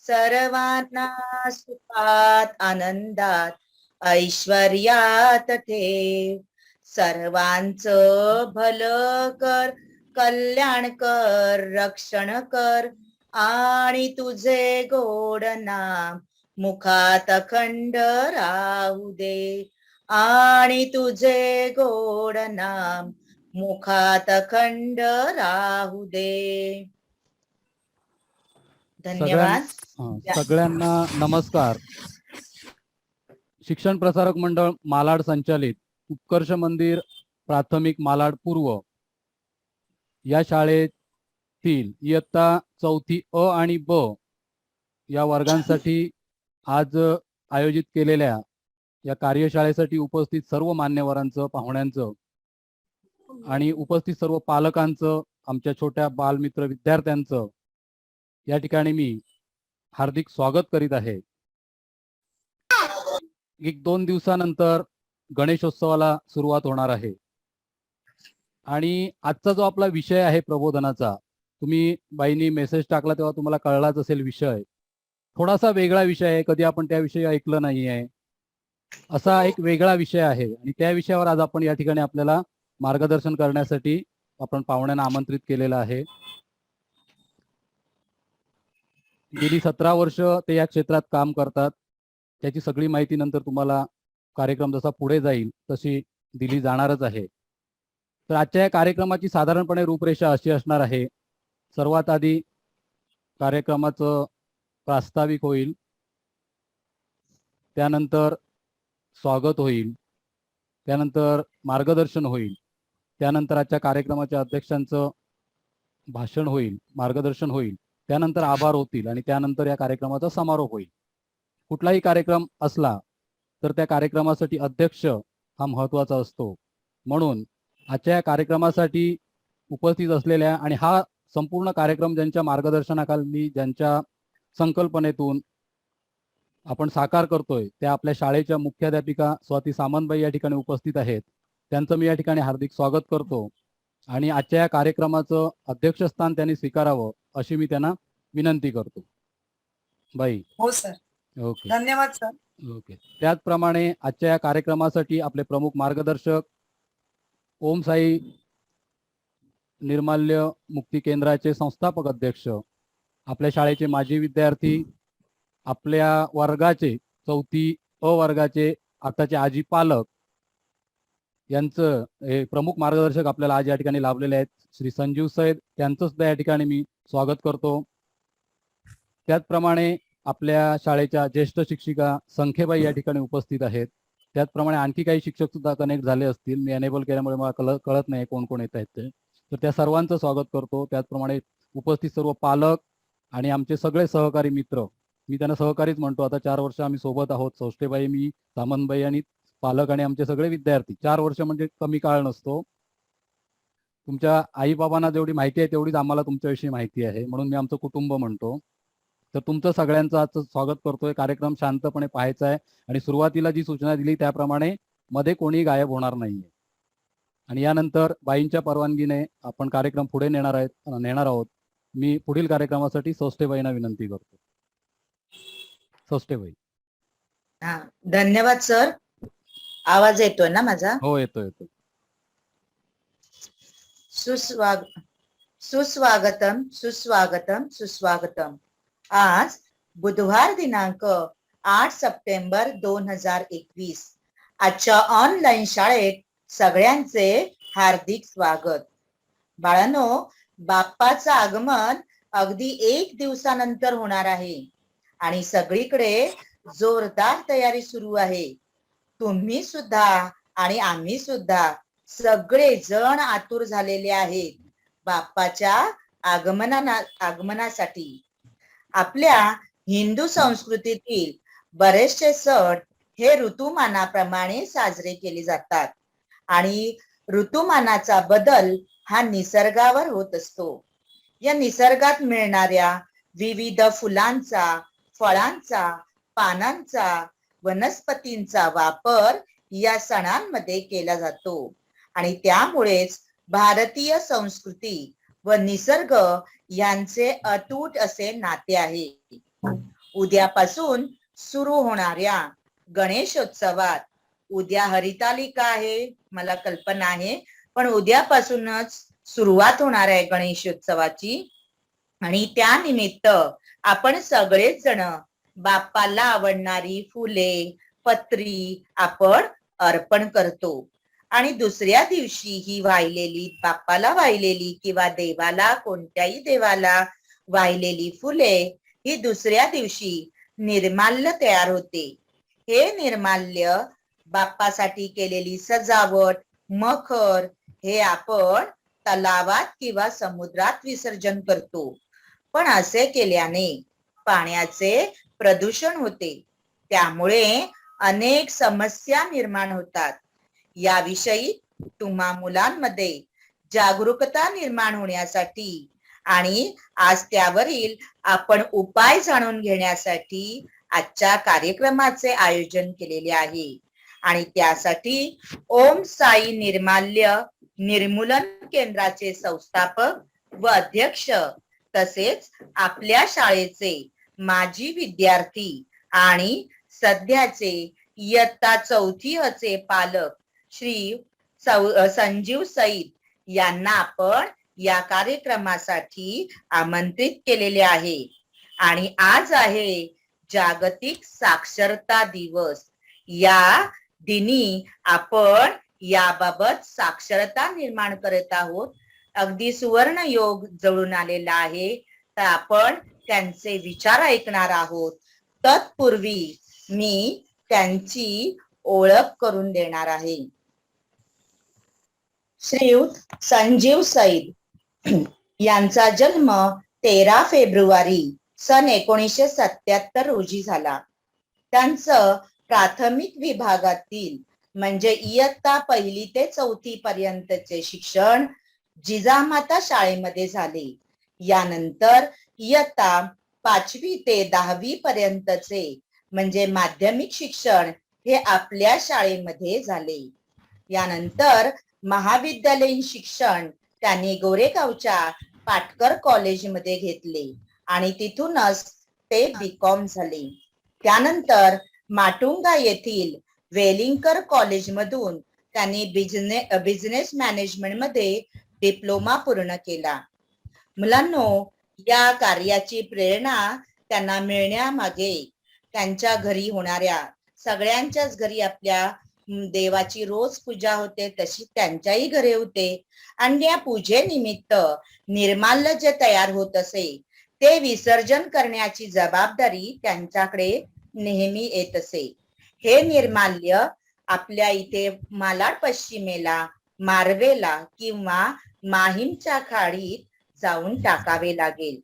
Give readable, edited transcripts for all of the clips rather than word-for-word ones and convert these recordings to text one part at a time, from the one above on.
सर्वांना सुखात आनंदात ऐश्वर्यात ठेव. सर्वांचं भलं कर, कल्याण कर, रक्षण कर आणि तुझे गोड नाम मुखात अखंड राहू दे. आणि तुझे गोड नाम मुखात अखंड राहू दे. धन्यवाद. सगळ्यांना नमस्कार. शिक्षण प्रसारक मंडळ मालाड संचालित उत्कर्ष मंदिर प्राथमिक मालाड पूर्व या शाळेतील इयत्ता 4थी अ आणि ब या वर्गांसाठी आज आयोजित केलेल्या या कार्यशाळेसाठी उपस्थित सर्व मान्यवरांचं, पाहुण्यांचं आणि उपस्थित सर्व पालकांचं, आमच्या छोट्या बालमित्र विद्यार्थ्यांचं या ठिकाणी मी हार्दिक स्वागत करीत आहे. 1-2 दिवसानंतर गणेशोत्सवाला सुरुवात होणार आहे आणि आजचा जो आपला विषय आहे प्रबोधनाचा, तुम्ही बाईंनी मेसेज टाकला तेव्हा तुम्हाला कळलाच असेल. विषय थोडासा वेगळा विषय आहे, कधी आपण त्याविषयी ऐकलं नाही आहे. असा एक वेगळा विषय आहे आणि त्या विषयावर आज आपण या ठिकाणी आपल्याला मार्गदर्शन करण्यासाठी आपण पाहुण्यांना आमंत्रित केलेलं आहे. गेली 17 वर्ष ते या क्षेत्रात काम करतात. त्याची सगळी माहिती नंतर तुम्हाला कार्यक्रम जसा पुढे जाईल तशी दिली जाणारच आहे. तर आजच्या या कार्यक्रमाची साधारणपणे रूपरेषा अशी असणार आहे. सर्वात आधी कार्यक्रमाचं प्रास्ताविक होईल, त्यानंतर स्वागत होईल, त्यानंतर मार्गदर्शन होईल, त्यानंतर आजच्या कार्यक्रमाच्या अध्यक्षांचं भाषण होईल, मार्गदर्शन होईल, त्यानंतर आभार होतील आणि त्यानंतर या कार्यक्रमाचा समारोप होईल. कुठलाही कार्यक्रम असला तर त्या कार्यक्रमासाठी अध्यक्ष हा महत्त्वाचा असतो. म्हणून आजच्या या कार्यक्रमासाठी उपस्थित असलेल्या आणि हा संपूर्ण कार्यक्रम ज्यांच्या मार्गदर्शनाखाली, ज्यांच्या संकल्पनेतून आपण साकार करतोय, त्या आपल्या शाळेच्या मुख्याध्यापिका स्वाती सामंतबाई या ठिकाणी उपस्थित आहेत. त्यांचं मी या ठिकाणी हार्दिक स्वागत करतो आणि आजच्या या कार्यक्रमाचं अध्यक्षस्थान त्यांनी स्वीकारावं अशी मी त्यांना विनंती करतो. बाई. हो सर. ओके, धन्यवाद सर. ओके. त्याचप्रमाणे आजच्या या कार्यक्रमासाठी आपले प्रमुख मार्गदर्शक ओम साई निर्माल्य मुक्ती केंद्राचे संस्थापक अध्यक्ष, आपल्या शाळेचे माजी विद्यार्थी, आपल्या वर्गाचे 4थी अ वर्गाचे आताचे आजी पालक यांचं हे प्रमुख मार्गदर्शक आपल्याला आज या ठिकाणी लाभलेले आहेत श्री संजीव सैद, त्यांचं सुद्धा या ठिकाणी मी स्वागत करतो. त्याचप्रमाणे आपल्या शाळेच्या ज्येष्ठ शिक्षिका संख्येबाई या ठिकाणी उपस्थित आहेत. त्याचप्रमाणे आणखी काही शिक्षक सुद्धा कनेक्ट झाले असतील, मी एनेबल केल्यामुळे मला कळत नाही कोण कोण येत आहेत ते, तर त्या सर्वांचं स्वागत करतो. त्याचप्रमाणे उपस्थित सर्व पालक आणि आमचे सगळे सहकारी मित्र, मी त्यांना सहकारीच म्हणतो, आता 4 वर्ष आम्ही सोबत आहोत. सौष्टेबाई, मी, सामंतबाई आणि पालक आणि आमचे सगळे विद्यार्थी. 4 वर्ष म्हणजे कमी काळ नसतो. तुमच्या आई बाबांना जेवढी माहिती आहे तेवढीच आम्हाला तुमच्याविषयी माहिती आहे, म्हणून मी आमचं कुटुंब म्हणतो. तर तुमचं सगळ्यांचं आजचं स्वागत करतोय. कार्यक्रम शांतपणे पाहायचा आहे आणि सुरुवातीला जी सूचना दिली त्याप्रमाणे मध्ये कोणी गायब होणार नाहीये. आणि यानंतर बाईंच्या परवानगीने आपण कार्यक्रम पुढे नेणार आहोत. मी पुढील कार्यक्रमासाठी सौष्टेबाईंना विनंती करतो. सौष्टेबाई. धन्यवाद सर. आवाज येतोय ना माझा? हो, येतोय. सुस्वागतम सुस्वागतम सुस्वागतम. आज बुधवार दिनांक 8 सप्टेंबर 2021. आजच्या ऑनलाईन शाळेत सगळ्यांचे हार्दिक स्वागत. बाळांनो, बाप्पाचं आगमन अगदी 1 दिवसानंतर होणार आहे आणि सगळीकडे जोरदार तयारी सुरू आहे. तुम्ही सुद्धा आणि आम्ही सुद्धा सगळे जण आतुर झालेले आहेत बाप्पाच्या आगमनासाठी. आपल्या हिंदू संस्कृतीतील बरेचसे सण हे ऋतुमानाप्रमाणे साजरे केले जातात आणि ऋतुमानाचा बदल हा निसर्गावर होत असतो. या निसर्गात मिळणाऱ्या विविध फुलांचा, फळांचा, पानांचा, वनस्पतींचा वापर या सणांमध्ये केला जातो आणि त्यामुळेच भारतीय संस्कृती व निसर्ग यांचे अतूट असे नाते आहे. उद्यापासून सुरू होणाऱ्या गणेशोत्सवात, उद्या हरितालिका आहे मला कल्पना आहे, पण उद्यापासूनच सुरुवात होणार आहे गणेशोत्सवाची. आणि त्यानिमित्त आपण सगळेच जण बाप्पाला आवडणारी फुले, पत्री आपण अर्पण करतो. आणि दुसऱ्या दिवशी ही वाहिलेली, बाप्पाला वाहिलेली किंवा देवाला, कोणत्याही देवाला वाहिलेली फुले ही दुसऱ्या दिवशी निर्माल्य तयार होते. हे निर्माल्य बाप्पासाठी केलेली सजावट, मखर हे आपण तलावात किंवा समुद्रात विसर्जन करतो. पण असे केल्याने पाण्याचे प्रदूषण होते, त्यामुळे अनेक समस्या निर्माण होतात. याविषयी तुम्हा मुलांमध्ये जागरूकता निर्माण होण्यासाठी आणि आज त्यावरील आपण उपाय जाणून घेण्यासाठी आजच्या कार्यक्रमाचे आयोजन केलेले आहे. आणि त्यासाठी ओम साई निर्माल्य निर्मूलन केंद्राचे संस्थापक व अध्यक्ष तसेच आपल्या शाळेचे माजी विद्यार्थी आणि सध्याचे इयत्ता 4थी चे पालक श्री संजीव सईद यांना आपण या कार्यक्रमासाठी आमंत्रित केलेले आहे. आणि आज आहे जागतिक साक्षरता दिवस. या दिनी आपण याबाबत साक्षरता निर्माण करत आहोत. अगदी सुवर्ण योग जवळून आलेला आहे, तर आपण त्यांचे विचार ऐकणार आहोत. तत्पूर्वी मी त्यांची ओळख करून देणार आहे. श्रीयुत संजीव सईद यांचा जन्म 13 फेब्रुवारी सन 1977 रोजी झाला. त्यांचं प्राथमिक विभागातील म्हणजे इयत्ता 1ली ते 4थी पर्यंतचे शिक्षण जिजामाता शाळेमध्ये झाले. यानंतर इयत्ता 5वी ते 10वी पर्यंतचे म्हणजे माध्यमिक शिक्षण हे आपल्या शाळेमध्ये झाले. यानंतर महाविद्यालयीन शिक्षण त्यांनी गोरेगावच्या पाटकर कॉलेजमध्ये घेतले आणि तिथूनच ते बीकॉम झाले. त्यानंतर माटुंगा येथील वेलिंगकर कॉलेजमधून त्यांनी बिझनेस मॅनेजमेंट मध्ये डिप्लोमा पूर्ण केला. मुलांनो, या कार्याची प्रेरणा त्यांना मिळण्यामागे त्यांच्या घरी होणाऱ्या, सगळ्यांच्याच घरी आपल्या देवाची रोज पूजा होते तशी त्यांच्याही घरी होते. आणि या पूजेनिमित्त निर्माल्य जे तयार होत असे ते विसर्जन करण्याची जबाबदारी त्यांच्याकडे नेहमी येत असे. हे निर्माल्य आपल्या इथे मालाड पश्चिमेला, मारवेला किंवा माहीमच्या खाडीत जाऊन टाकावे लागेल.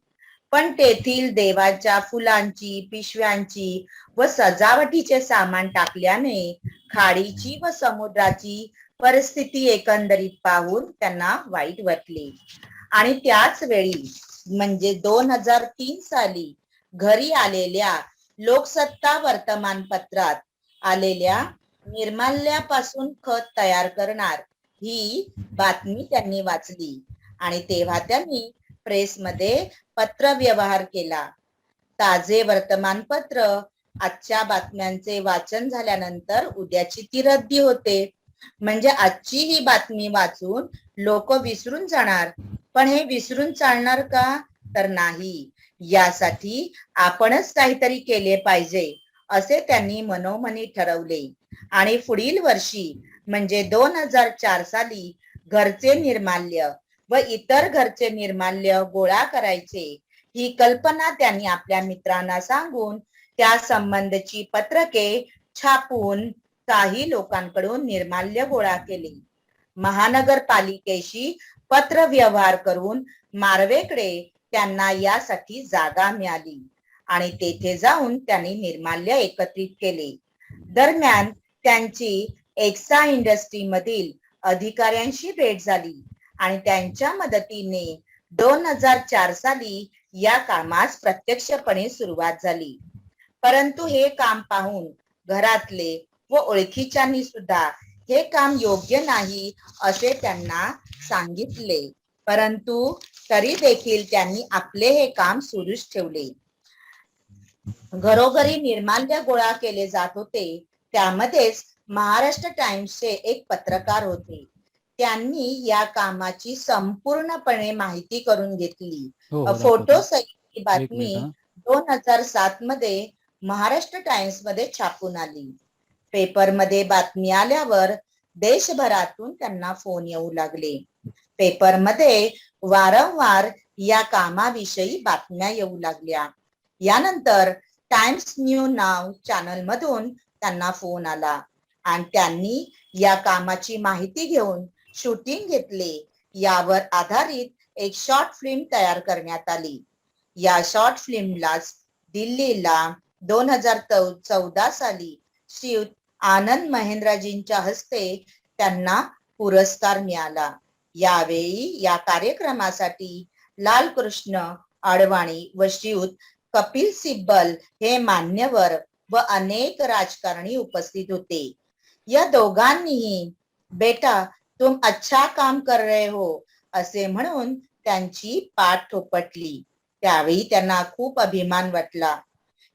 पण तेथील देवाच्या फुलांची, पिशव्यांची व सजावटीचे सामान टाकल्याने खाडीची व समुद्राची परिस्थिती एकंदरीत पाहून त्यांना वाईट वाटले. आणि त्याच वेळी म्हणजे 2003 साली घरी आलेल्या लोकसत्ता वर्तमानपत्रात आलेल्या निर्माल्यापासून खत तयार करणार ही बातमी त्यांनी वाचली आणि तेव्हा त्यांनी प्रेसमध्ये पत्र व्यवहार केला. ताजे वर्तमानपत्र आजच्या बातम्यांचे वाचन झाल्यानंतर उद्याची ती रद्दी होते. म्हणजे आजची ही बातमी वाचून लोक विसरून जाणार, पण हे विसरून चालणार का? तर नाही. यासाठी आपणच काहीतरी केले पाहिजे असे त्यांनी मनोमनी ठरवले. आणि पुढील वर्षी म्हणजे 2004 साली घरचे निर्माल्य व इतर घरचे निर्माल्य गोळा करायचे ही कल्पना त्यांनी आपल्या मित्रांना सांगून त्या संबंधीची पत्रके छापून काही लोकांकडून निर्माल्य गोळा केले. महानगरपालिकेशी पत्र व्यवहार करून मारवेकडे त्यांना यासाठी जागा मिळाली आणि तेथे जाऊन त्यांनी निर्माल्य एकत्रित केले. दरम्यान त्यांची एक्सा इंडस्ट्री मधील अधिकाऱ्यांशी भेट झाली आणि त्यांच्या मदतीने 2004 साली या कामास प्रत्यक्षपणे सुरुवात झाली. परंतु हे काम पाहून घरातले व ओळखीच्यांनी सुद्धा हे काम योग्य नाही असे त्यांना सांगितले. परंतु तरी देखील त्यांनी आपले हे काम सुरूच ठेवले. घरोघरी निर्माल्य गोळा केले जात होते. त्यामध्येच महाराष्ट्र टाइम्सचे एक पत्रकार होते. त्यांनी या कामाची संपूर्णपणे माहिती करून घेतली. हो हो फोटो दाखवतो. सहित ही एक बातमी मिनिट हा. 2007 मध्ये महाराष्ट्र टाइम्स मध्ये छापून आली. पेपरमध्ये बातमी आल्यावर देशभरातून त्यांना फोन येऊ लागले. पेपरमध्ये वारंवार या कामाविषयी बातम्या येऊ लागल्या. यानंतर टाइम्स न्यू नाव चॅनल मधून त्यांना फोन आला आणि त्यांनी या कामाची माहिती घेऊन शूटिंग घेतले. यावर आधारित एक शॉर्ट फिल्म तयार करण्यात आली. या शॉर्ट फिल्मलाच दिल्लीला 2014 साली श्री आनंद महेंद्रजींच्या हस्ते त्यांना पुरस्कार मिळाला. यावेळी या कार्यक्रमासाठी लालकृष्ण अडवाणी व श्रीयुत कपिल सिब्बल हे मान्यवर व अनेक राजकारणी उपस्थित होते. या दोघांनीही बेटा तुम अच्छा काम कर रहे हो असे म्हणून त्यांची पाठ थोपटली. त्यावेळी त्यांना खूप अभिमान वाटला.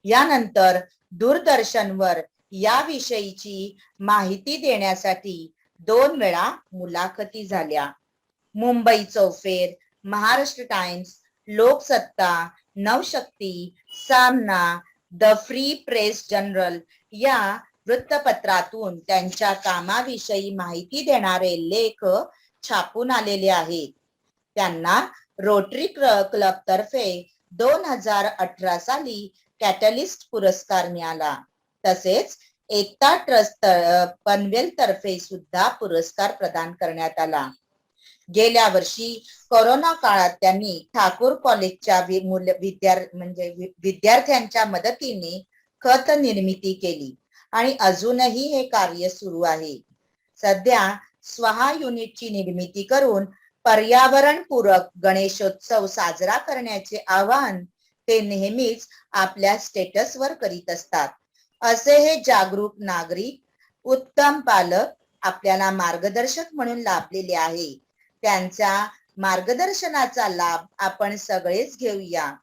यानंतर दूरदर्शनवर याविषयीची माहिती देण्यासाठी 2 वेळा मुलाखती झाल्या. मुंबई चौफेर, महाराष्ट्र टाइम्स, लोकसत्ता, नवशक्ती, सामना, द फ्री प्रेस जनरल या वृत्तपत्रातून त्यांच्या कामाविषयी माहिती देणारे लेख छापून आलेले आहेत. त्यांना रोटरी क्लब तर्फे 2018 साली कॅटलिस्ट पुरस्कार मिळाला. तसेच एकता ट्रस्ट पनवेल तर्फे सुद्धा पुरस्कार प्रदान करण्यात आला. गेल्या वर्षी कोरोना काळात त्यांनी ठाकूर कॉलेजच्या विद्यार्थ्यांच्या मदतीने खत निर्मिती केली आणि अजूनही हे कार्य सुरू आहे. सध्या स्वहा युनिटची निर्मिती करून पर्यावरणपूरक गणेशोत्सव साजरा करण्याचे आवाहन ते नेहमीच आपल्या स्टेटसवर करीत असतात. असे हे जागरूक नागरिक, उत्तम पालक आपल्याला मार्गदर्शक म्हणून लाभलेले आहे. त्यांच्या मार्गदर्शनाचा लाभ आपण सगळेच घेऊया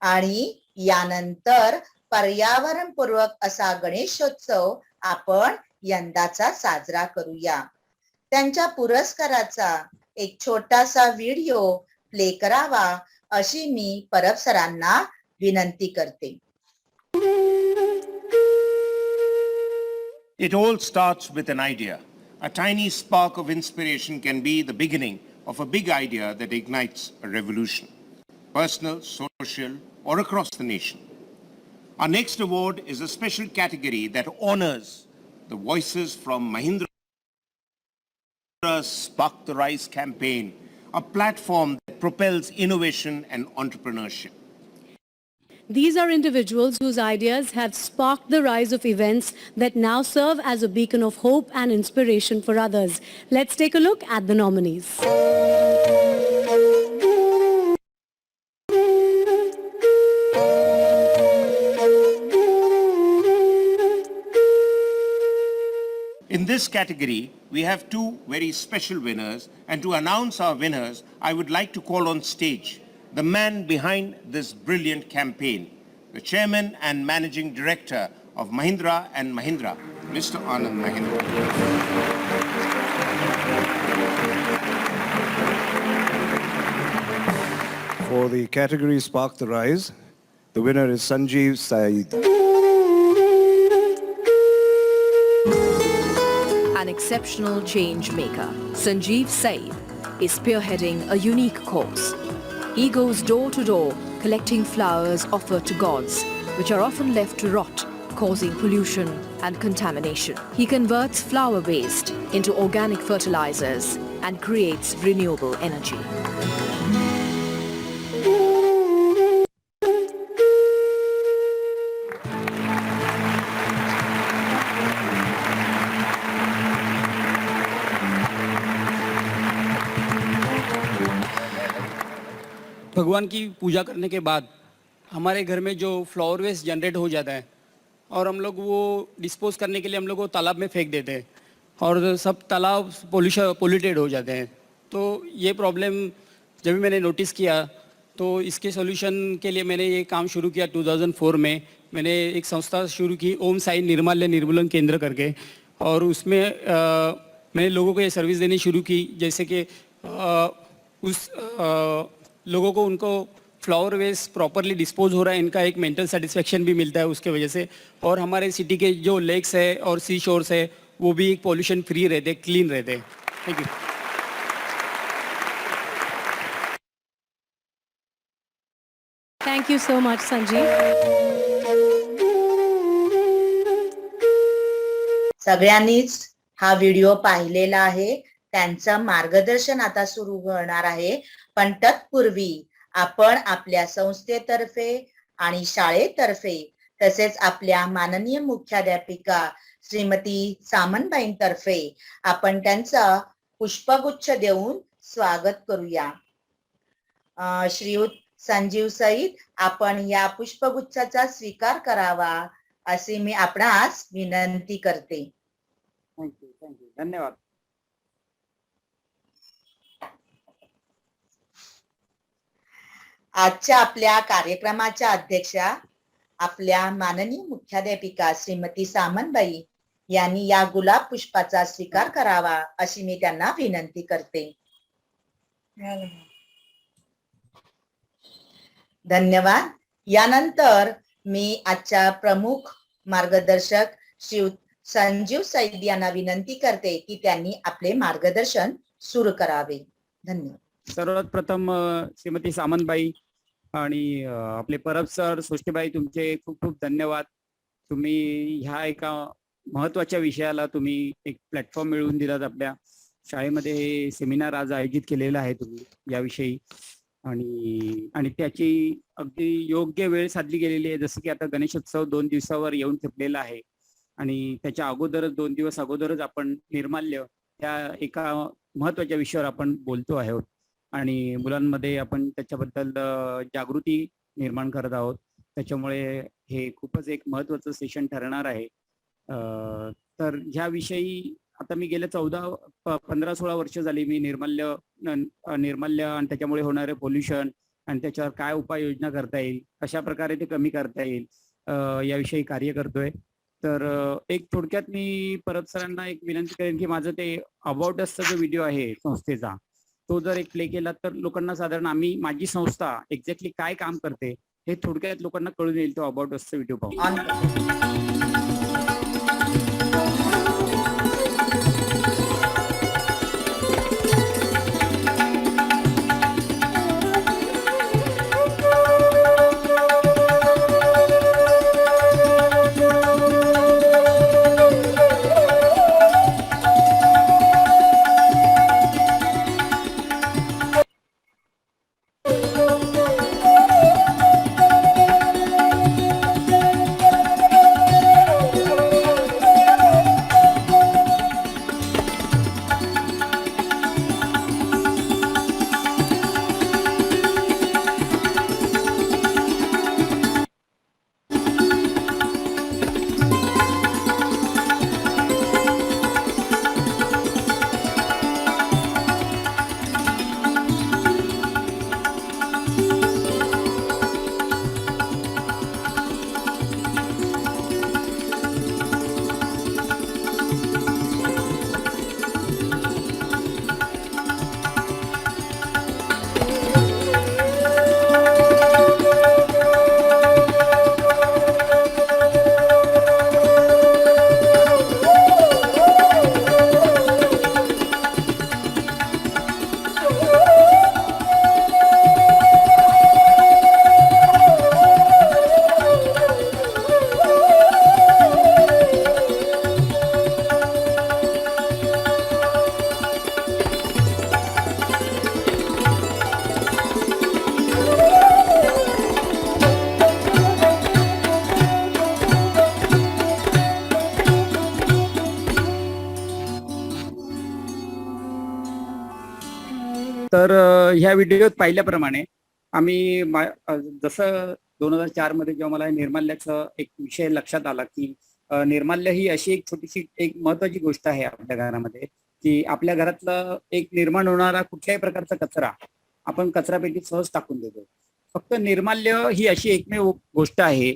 आणि यानंतर पर्यावरणपूर्वक असा गणेशोत्सव आपण यंदाचा साजरा करूया. त्यांच्या पुरस्काराचा एक छोटासा व्हिडिओ प्ले करावा अशी मी परब सरांना विनंती करते. It all starts with an idea. A tiny spark of inspiration can be the beginning of a big idea that ignites a revolution, personal, social, or across the nation. Our next award is a special category that honors the voices from Mahindra's Spark the Rise campaign, a platform that propels innovation and entrepreneurship. These are individuals whose ideas have sparked the rise of events that now serve as a beacon of hope and inspiration for others. Let's take a look at the nominees. In this category, we have 2 very special winners, and to announce our winners, I would like to call on stage the man behind this brilliant campaign, the Chairman and Managing Director of Mahindra & Mahindra, Mr. Anand Mahindra. For the category Spark the Rise, the winner is Sanjeev Saeed. An exceptional change maker, Sanjeev Saeed is spearheading a unique cause. He goes door to door collecting flowers offered to gods, which are often left to rot, causing pollution and contamination. He converts flower waste into organic fertilizers and creates renewable energy. भगवान की पूजा करने के बाद हमारे घर में जो flower waste generate हो जाता है और हम लोग वो डिस्पोज करने के लिए हम लोग वो तालाब में फेंक देते हैं और सब तालाब पोल्यूटेड हो जाते हैं. तो ये प्रॉब्लम जब भी मैंने नोटिस किया तो इसके सॉल्यूशन के लिए मैंने ये काम शुरू किया 2004 में मैंने एक संस्था शुरू की ओम साई निर्माल्य निर्मूलन केंद्र करके, और उसमें मैंने लोगों को ये सर्विस देनी शुरू की, जैसे कि लोगों को उनको फ्लावर वेस्ट प्रॉपरली डिस्पोज हो रहा है, इनका एक मेंटल सेटिस्फेक्शन भी मिलता है उसके वजह से। और हमारे सिटी के जो लेक्स है और सी शोर्स है वो भी एक पॉल्यूशन फ्री रहते, क्लीन रहते। Thank you. Thank you so much, Sanjeev. सगळ्यांनीच हा व्हिडिओ पाहिलेला आहे. त्यांचं मार्गदर्शन आता सुरू होणार आहे, पण तत्पूर्वी आपण आपल्या संस्थेतर्फे आणि शाळेतर्फे तसेच आपल्या माननीय मुख्याध्यापिका श्रीमती सामंतबाईंतर्फे आपण त्यांचा पुष्पगुच्छ देऊन स्वागत करूया. श्रीयुत संजीव सईद, आपण या पुष्पगुच्छाचा स्वीकार करावा अशी मी आपणास विनंती करते. थँक्यू, धन्यवाद. आजच्या आपल्या कार्यक्रमाच्या अध्यक्षा आपल्या माननीय मुख्याध्यापिका श्रीमती सामंतबाई यांनी या गुलाब पुष्पाचा स्वीकार करावा अशी मी त्यांना विनंती करते. धन्यवाद. यानंतर मी आजच्या प्रमुख मार्गदर्शक श्री संजीव सईद यांना विनंती करते की त्यांनी आपले मार्गदर्शन सुरू करावे. धन्यवाद. सर्वात प्रथम श्रीमती सामंतबाई आणि आपले परब सर, सृष्टीबाई, तुमचे खूप खूप धन्यवाद. तुम्ही ह्या एका महत्त्वाच्या विषयाला तुम्ही एक प्लॅटफॉर्म मिळवून दिलात. आपल्या शाळेमध्ये हे सेमिनार आज आयोजित केलेलं आहे तुम्ही याविषयी, आणि त्याची अगदी योग्य वेळ साधली गेलेली आहे. जसं की आता गणेशोत्सव 2 दिवसावर येऊन ठेपलेला आहे, आणि त्याच्या अगोदरच 2 दिवस अगोदरच आपण निर्माल्य त्या एका महत्त्वाच्या विषयावर आपण बोलतो आहोत, आणि मुलांमध्ये आपण त्याच्याबद्दल जागृती निर्माण करत आहोत. त्याच्यामुळे हे खूपच एक महत्त्वाचं सेशन ठरणार आहे. तर ह्याविषयी आता मी गेल्या 15-16 वर्ष झाली मी निर्माल्य आणि त्याच्यामुळे होणारे पोल्युशन आणि त्याच्यावर काय उपाययोजना करता येईल, कशा प्रकारे ते कमी करता येईल याविषयी कार्य करतोय. तर एक थोडक्यात मी परब सरांना एक विनंती करेन की माझं ते अबाउट असचा जो व्हिडिओ आहे संस्थेचा, तो जर एक प्ले केला तर लोकांना साधारण माझी संस्था एक्झॅक्टली काय काम करते हे थोडक्यात लोकांना कळून येईल, तो अबाउट असचा व्हिडिओ पाहून. तर ह्या व्हिडिओत पाहिल्याप्रमाणे आम्ही जसं 2004 मध्ये जेव्हा मला निर्माल्याचा एक विषय लक्षात आला की निर्माल्य ही अशी एक छोटीशी एक महत्वाची गोष्ट आहे आपल्या घरामध्ये, की आपल्या घरातलं एक निर्माण होणारा कुठल्याही प्रकारचा कचरा आपण कचरापेटीत सहज टाकून देतो. फक्त निर्माल्य ही अशी एकमेव गोष्ट आहे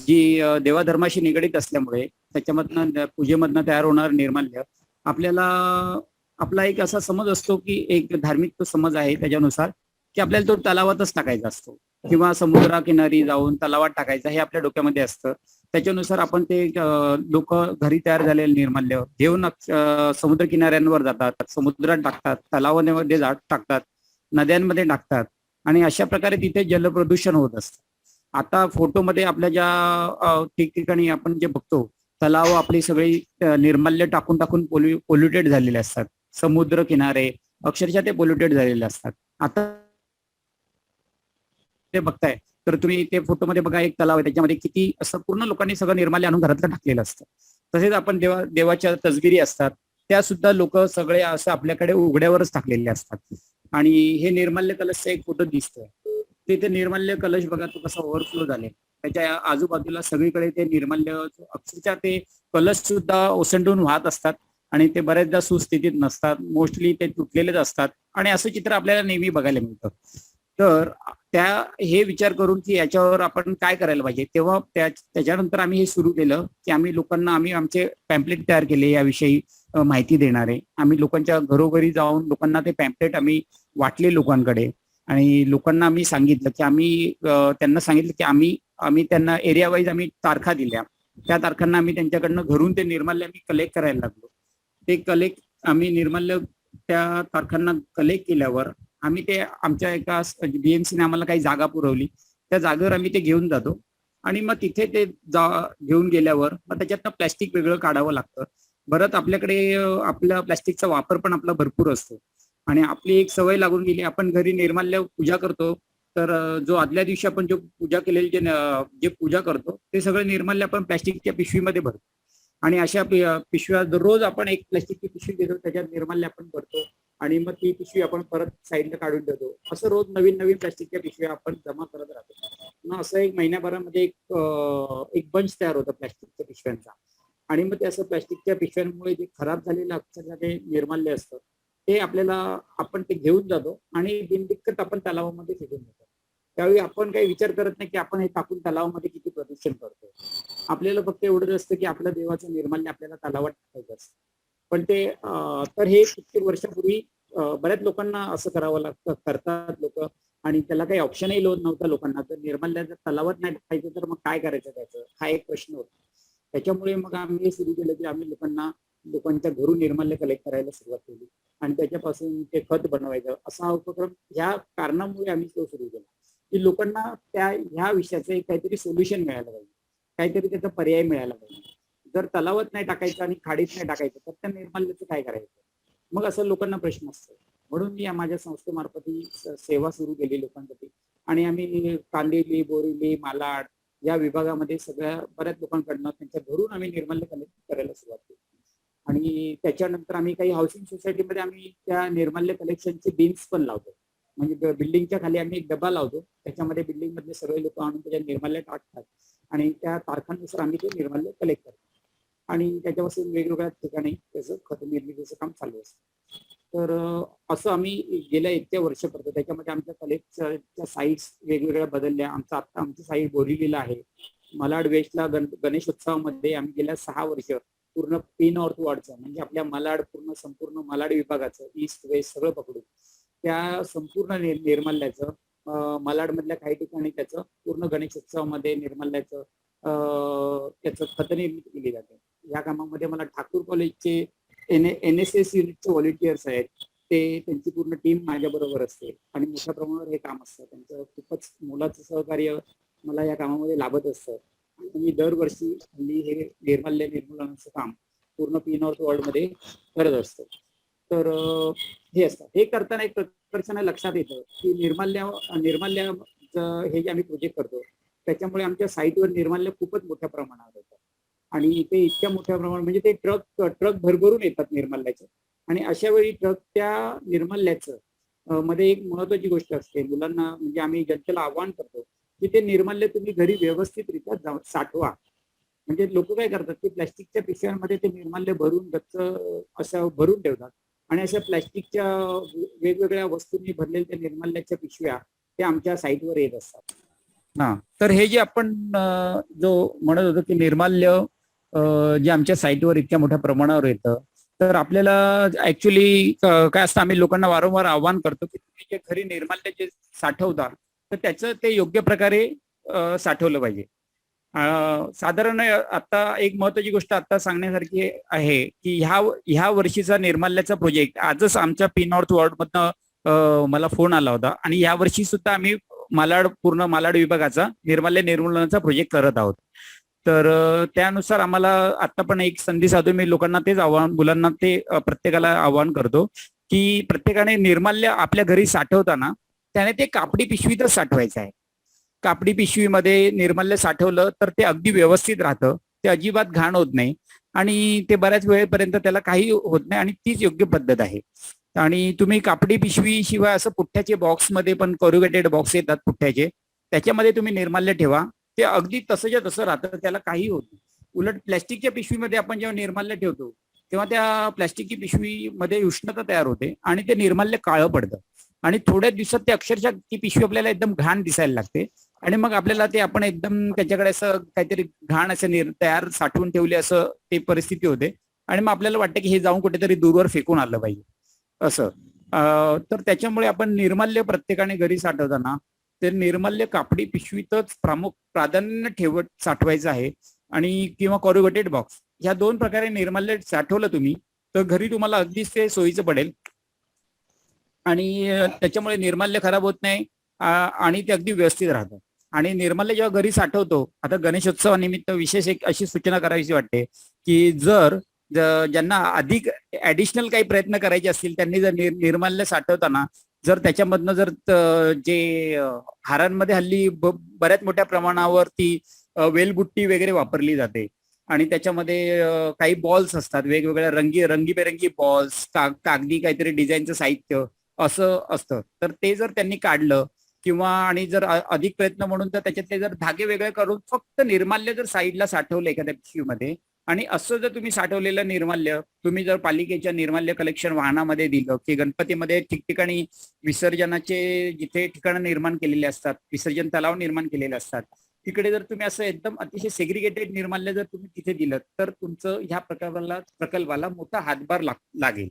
जी देवाधर्माशी निगडीत असल्यामुळे त्याच्यामधनं पूजेमधनं तयार होणार निर्माल्य आपल्याला आपला एक असा समज असतो की एक धार्मिक समज आहे त्याच्यानुसार की आपल्याला तो तलावातच टाकायचा असतो किंवा समुद्राकिनारी जाऊन तलावात टाकायचा हे आपल्या डोक्यामध्ये असतं. त्याच्यानुसार आपण ते लोक घरी तयार झालेले निर्माल्य घेऊन समुद्र किनाऱ्यांवर जातात, समुद्रात टाकतात, तलावांमध्ये टाकतात, नद्यांमध्ये टाकतात आणि अशा प्रकारे तिथे जलप्रदूषण होत असतं. आता फोटोमध्ये आपल्या ज्या ठिकठिकाणी आपण जे बघतो तलाव आपली सगळी निर्माल्य टाकून टाकून पोल्युटेड झालेले असतात. समुद्र किनारे अक्षरशः ते पोल्युटेड झालेले असतात. आता ते बघताय तर तुम्ही ते फोटोमध्ये बघा, एक तलाव आहे त्याच्यामध्ये किती असं पूर्ण लोकांनी सगळं निर्माल्य आणून घरातलं टाकलेलं असतं. तसेच आपण देवाच्या तसबिरी असतात त्या सुद्धा लोक सगळे असं आपल्याकडे उघड्यावरच टाकलेले असतात. आणि हे निर्माल्य कलशचा एक फोटो दिसतोय, ते निर्माल्य कलश बघा तो कसा ओव्हरफ्लो झाले. त्याच्या आजूबाजूला सगळीकडे ते निर्माल्य अक्षरशः ते कलश सुद्धा ओसंडून वाहत असतात आणि ते बऱ्याचदा सुस्थितीत नसतात, मोस्टली ते तुटलेलेच असतात आणि असं चित्र आपल्याला नेहमी बघायला मिळतं. तर हे विचार करून की याच्यावर आपण काय करायला पाहिजे, तेव्हा त्याच्यानंतर आम्ही हे सुरू केलं की आम्ही लोकांना आमचे पॅम्पलेट तयार केले याविषयी माहिती देणारे. आम्ही लोकांच्या घरोघरी जाऊन लोकांना ते पॅम्पलेट आम्ही वाटले लोकांकडे आणि लोकांना आम्ही सांगितलं की त्यांना सांगितलं की आम्ही त्यांना एरिया वाईज आम्ही तारखा दिल्या. त्या तारखांना आम्ही त्यांच्याकडनं घरून ते निर्माल्य आम्ही कलेक्ट करायला लागलो. ते आम्ही निर्माल्य त्या तारखांना कलेक्ट केल्यावर आम्ही ते आमच्या एका बीएमसीने आम्हाला काही जागा पुरवली, त्या जागेवर आम्ही ते घेऊन जातो आणि मग तिथे ते घेऊन गेल्यावर मग त्याच्यातनं प्लॅस्टिक वेगळं काढावं लागतं. परत आपल्याकडे आपल्या प्लॅस्टिकचा वापर पण आपला भरपूर असतो आणि आपली एक सवय लागून गेली, आपण घरी निर्माल्य पूजा करतो तर जो आदल्या दिवशी आपण जो पूजा केलेली जे पूजा करतो ते सगळं निर्माल्य आपण प्लॅस्टिकच्या पिशवीमध्ये भरतो आणि अशा पिशव्या दररोज आपण एक प्लॅस्टिकची पिशवी घेतो, त्याच्यात निर्माल्य आपण भरतो आणि मग ती पिशवी आपण परत साईडला काढून ठेवतो. असं रोज नवीन नवीन प्लॅस्टिकच्या पिशव्या आपण जमा करत राहतो. मग असं एक महिन्याभरामध्ये एक बंच तयार होतं प्लॅस्टिकच्या पिशव्यांचा आणि मग ते असं प्लॅस्टिकच्या पिशव्यांमुळे जे खराब झालेलं अक्षरशः ते निर्माल्य असतं ते आपण ते घेऊन जातो आणि बिनदिक्कत आपण तलावामध्ये फेकून देतो. त्यावेळी आपण काही विचार करत नाही की आपण हे टाकून तलावामध्ये किती प्रदूषण करतो. आपल्याला फक्त एवढंच असतं की आपल्या देवाचं निर्माल्य आपल्याला तलावात टाकायचं असतं. पण तर हे कित्येक वर्षापूर्वी बऱ्याच लोकांना असं करावं लागतं, करतात लोक आणि त्याला काही ऑप्शनही नव्हता लोकांना. तर निर्माल्याचं तलावात नाही टाकायचं तर मग काय करायचं त्याचं, हा एक प्रश्न होता. त्याच्यामुळे मग आम्ही हे सुरू केलं की आम्ही लोकांच्या घरून निर्माल्य कलेक्ट करायला सुरुवात केली आणि त्याच्यापासून ते खत बनवायचं असा उपक्रम ह्या कारणामुळे आम्ही तो सुरू केला की लोकांना ह्या विषयाचं काहीतरी सोल्युशन मिळायला पाहिजे, काहीतरी त्याचा पर्याय मिळायला पाहिजे. जर तलावात नाही टाकायचं आणि खाडीत नाही टाकायचं तर त्या निर्माल्याचं काय करायचं, मग असं लोकांना प्रश्न असतो. म्हणून मी माझ्या संस्थेमार्फत ही सेवा सुरू केली लोकांसाठी आणि आम्ही कांदिवली, बोरिवली, मालाड या विभागामध्ये बऱ्याच लोकांकडनं त्यांच्या घरून आम्ही निर्माल्य कलेक्ट करायला सुरुवात केली आणि त्याच्यानंतर आम्ही काही हाऊसिंग सोसायटीमध्ये आम्ही त्या निर्माल्य कलेक्शनचे बिन्स पण लावतो. म्हणजे बिल्डिंगच्या खाली आम्ही एक डबा लावतो, त्याच्यामध्ये बिल्डिंग मधले सगळे लोक आणून त्याच्यात निर्माल्य टाकतात आणि त्या तारखांनुसार आम्ही ते निर्माल्य कलेक्ट करतो आणि त्याच्यापासून वेगवेगळ्या ठिकाणी त्याचं खत निर्मितीचं काम चालू असतं. तर असं आम्ही गेल्या इतक्या वर्ष करतो. त्याच्यामध्ये आमच्या कलेक्टच्या साईट्स वेगवेगळ्या बदलल्या. आमची साईट बोरिवलीला आहे. मालाड वेस्टला गणेशोत्सवामध्ये आम्ही गेल्या 6 वर्ष पूर्ण पी नॉर्थ वॉर्डचं म्हणजे आपल्या संपूर्ण मालाड विभागाचं ईस्ट वेस्ट सगळं पकडून त्या संपूर्ण निर्माल्याचं मालाडमधल्या काही ठिकाणी त्याचं पूर्ण गणेशोत्सवामध्ये निर्माल्याचं त्याचं खत निर्मिती केली जाते. या कामामध्ये मला ठाकूर कॉलेजचे NSS युनिटचे व्हॉलेंटियर्स आहेत, त्यांची पूर्ण टीम माझ्या बरोबर असते आणि मोठ्या प्रमाणावर हे काम असतं. त्यांचं खूपच मोलाचं सहकार्य मला या कामामध्ये लाभत असतं. मी दरवर्षी हल्ली हे निर्माल्य निर्मूलनाचं काम पूर्ण पी नॉर्थ वर्ल्डमध्ये करत असतो. तर हे असतं. हे करताना एक प्रकर्षाने लक्षात येतं की निर्माल्य हे जे आम्ही प्रोजेक्ट करतो त्याच्यामुळे आमच्या साईटवर निर्माल्य खूपच मोठ्या प्रमाणावर येतं आणि ते इतक्या मोठ्या प्रमाणात म्हणजे ते ट्रक भरभरून येतात निर्माल्याचे आणि अशा वेळी त्या निर्माल्याचं मध्ये एक महत्वाची गोष्ट असते. मुलांना म्हणजे आम्ही जनतेला आवाहन करतो की ते निर्माल्य तुम्ही घरी व्यवस्थितरित्या साठवा. म्हणजे लोक काय करतात की प्लॅस्टिकच्या पिशव्यांमध्ये ते निर्माल्य भरून असं भरून ठेवतात आणि अशा प्लॅस्टिकच्या वेगवेगळ्या वस्तूंनी भरलेल्या त्या निर्माल्याच्या पिशव्या त्या आमच्या साईटवर येत असतात. हा, तर हे जे आपण जो म्हणत होतो की निर्माल्य जे आमच्या साईटवर इतक्या मोठ्या प्रमाणावर येतं, तर आपल्याला ऍक्च्युली काय असतं, आम्ही लोकांना वारंवार आव्हान करतो की तुम्ही जे घरी निर्माल्य जे साठवता तर त्याचं ते योग्य प्रकारे साठवलं पाहिजे. साधारण आता एक महत्वाची गोष्ट आता सांगण्यासारखी आहे की ह्या वर्षीचा निर्माल्याचा प्रोजेक्ट आजच आमच्या पी नॉर्थ वॉर्डमधनं मला फोन आला होता, आणि या वर्षी सुद्धा आम्ही पूर्ण मालाड विभागाचा निर्माल्य निर्मूलनाचा प्रोजेक्ट करत आहोत. तर त्यानुसार आम्हाला आता पण एक संधी साधून मी लोकांना तेच मुलांना ते प्रत्येकाला आवाहन करतो की प्रत्येकाने निर्माल्य आपल्या घरी साठवताना त्याने ते कापडी पिशवीतच साठवायचं आहे. कापडी पिशवीमध्ये निर्माल्य साठवलं तर ते अगदी व्यवस्थित राहतं, ते अजिबात घाण होत नाही आणि ते बऱ्याच वेळेपर्यंत त्याला काही होत नाही, आणि तीच योग्य पद्धत आहे. आणि तुम्ही कापडी पिशवी शिवाय असं पुठ्ठ्याचे बॉक्समध्ये पण कॉरुगेटेड बॉक्स येतात पुठ्ठ्याचे, त्याच्यामध्ये तुम्ही निर्माल्य ठेवा, ते अगदी तसंच्या तसं राहतं, त्याला काही होत नाही. उलट प्लॅस्टिकच्या पिशवीमध्ये आपण जेव्हा निर्माल्य ठेवतो तेव्हा त्या प्लॅस्टिकची पिशवीमध्ये उष्णता तयार होते आणि ते निर्माल्य काळं पडतं, आणि थोड्या दिवसात ते अक्षरशः ती पिशवी आपल्याला एकदम घाण दिसायला लागते, आणि मग आपल्याला ते आपण एकदम त्याच्याकडे असं काहीतरी घाण असं तयार साठवून ठेवले असं ते परिस्थिती होते, आणि मग आपल्याला वाटतं की हे जाऊन कुठेतरी दूरवर फेकून आलं पाहिजे असं. तर त्याच्यामुळे आपण निर्माल्य प्रत्येकाने घरी साठवताना ते निर्माल्य कापडी पिशवीतच प्राधान्य ठेवत साठवायचं आहे, आणि किंवा कॉरुगेटेड बॉक्स, ह्या 2 प्रकारे निर्माल्य साठवलं तुम्ही तर घरी तुम्हाला अगदीच ते सोयीचं पडेल, आणि त्याच्यामुळे निर्माल्य खराब होत नाही आणि ते अगदी व्यवस्थित राहतं. आणि निर्माल्य जेव्हा घरी साठवतो, आता गणेशोत्सवानिमित्त विशेष एक अशी सूचना करायची वाटते की ज्यांना अधिक ऍडिशनल काही प्रयत्न करायचे असतील त्यांनी जर निर्माल्य साठवताना जर त्याच्यामधनं जर जे हारांमध्ये हल्ली बऱ्याच मोठ्या प्रमाणावर ती वेलबुट्टी वगैरे वापरली जाते, आणि त्याच्यामध्ये काही बॉल्स असतात, वेगवेगळ्या रंगीबेरंगी बॉल्स, कागदी काहीतरी डिझाईनचं साहित्य असं असतं, तर ते जर त्यांनी काढलं किंवा आणि जर अधिक प्रयत्न म्हणून तर त्याच्यातले जर धागे वेगळे करून फक्त निर्माल्य जर साईडला साठवलं एखाद्या पिशवीमध्ये, आणि असं जर तुम्ही साठवलेलं निर्माल्य तुम्ही जर पालिकेच्या निर्माल्य कलेक्शन वाहनामध्ये दिलं की गणपतीमध्ये ठिकठिकाणी विसर्जनाचे जिथे ठिकाणं निर्माण केलेले असतात, विसर्जन तलाव निर्माण केलेले असतात, तिकडे जर तुम्ही असं एकदम अतिशय सेग्रिगेटेड निर्माल्य जर तुम्ही तिथे दिलं तर तुमचं ह्या प्रकल्पाला मोठा हातभार लागेल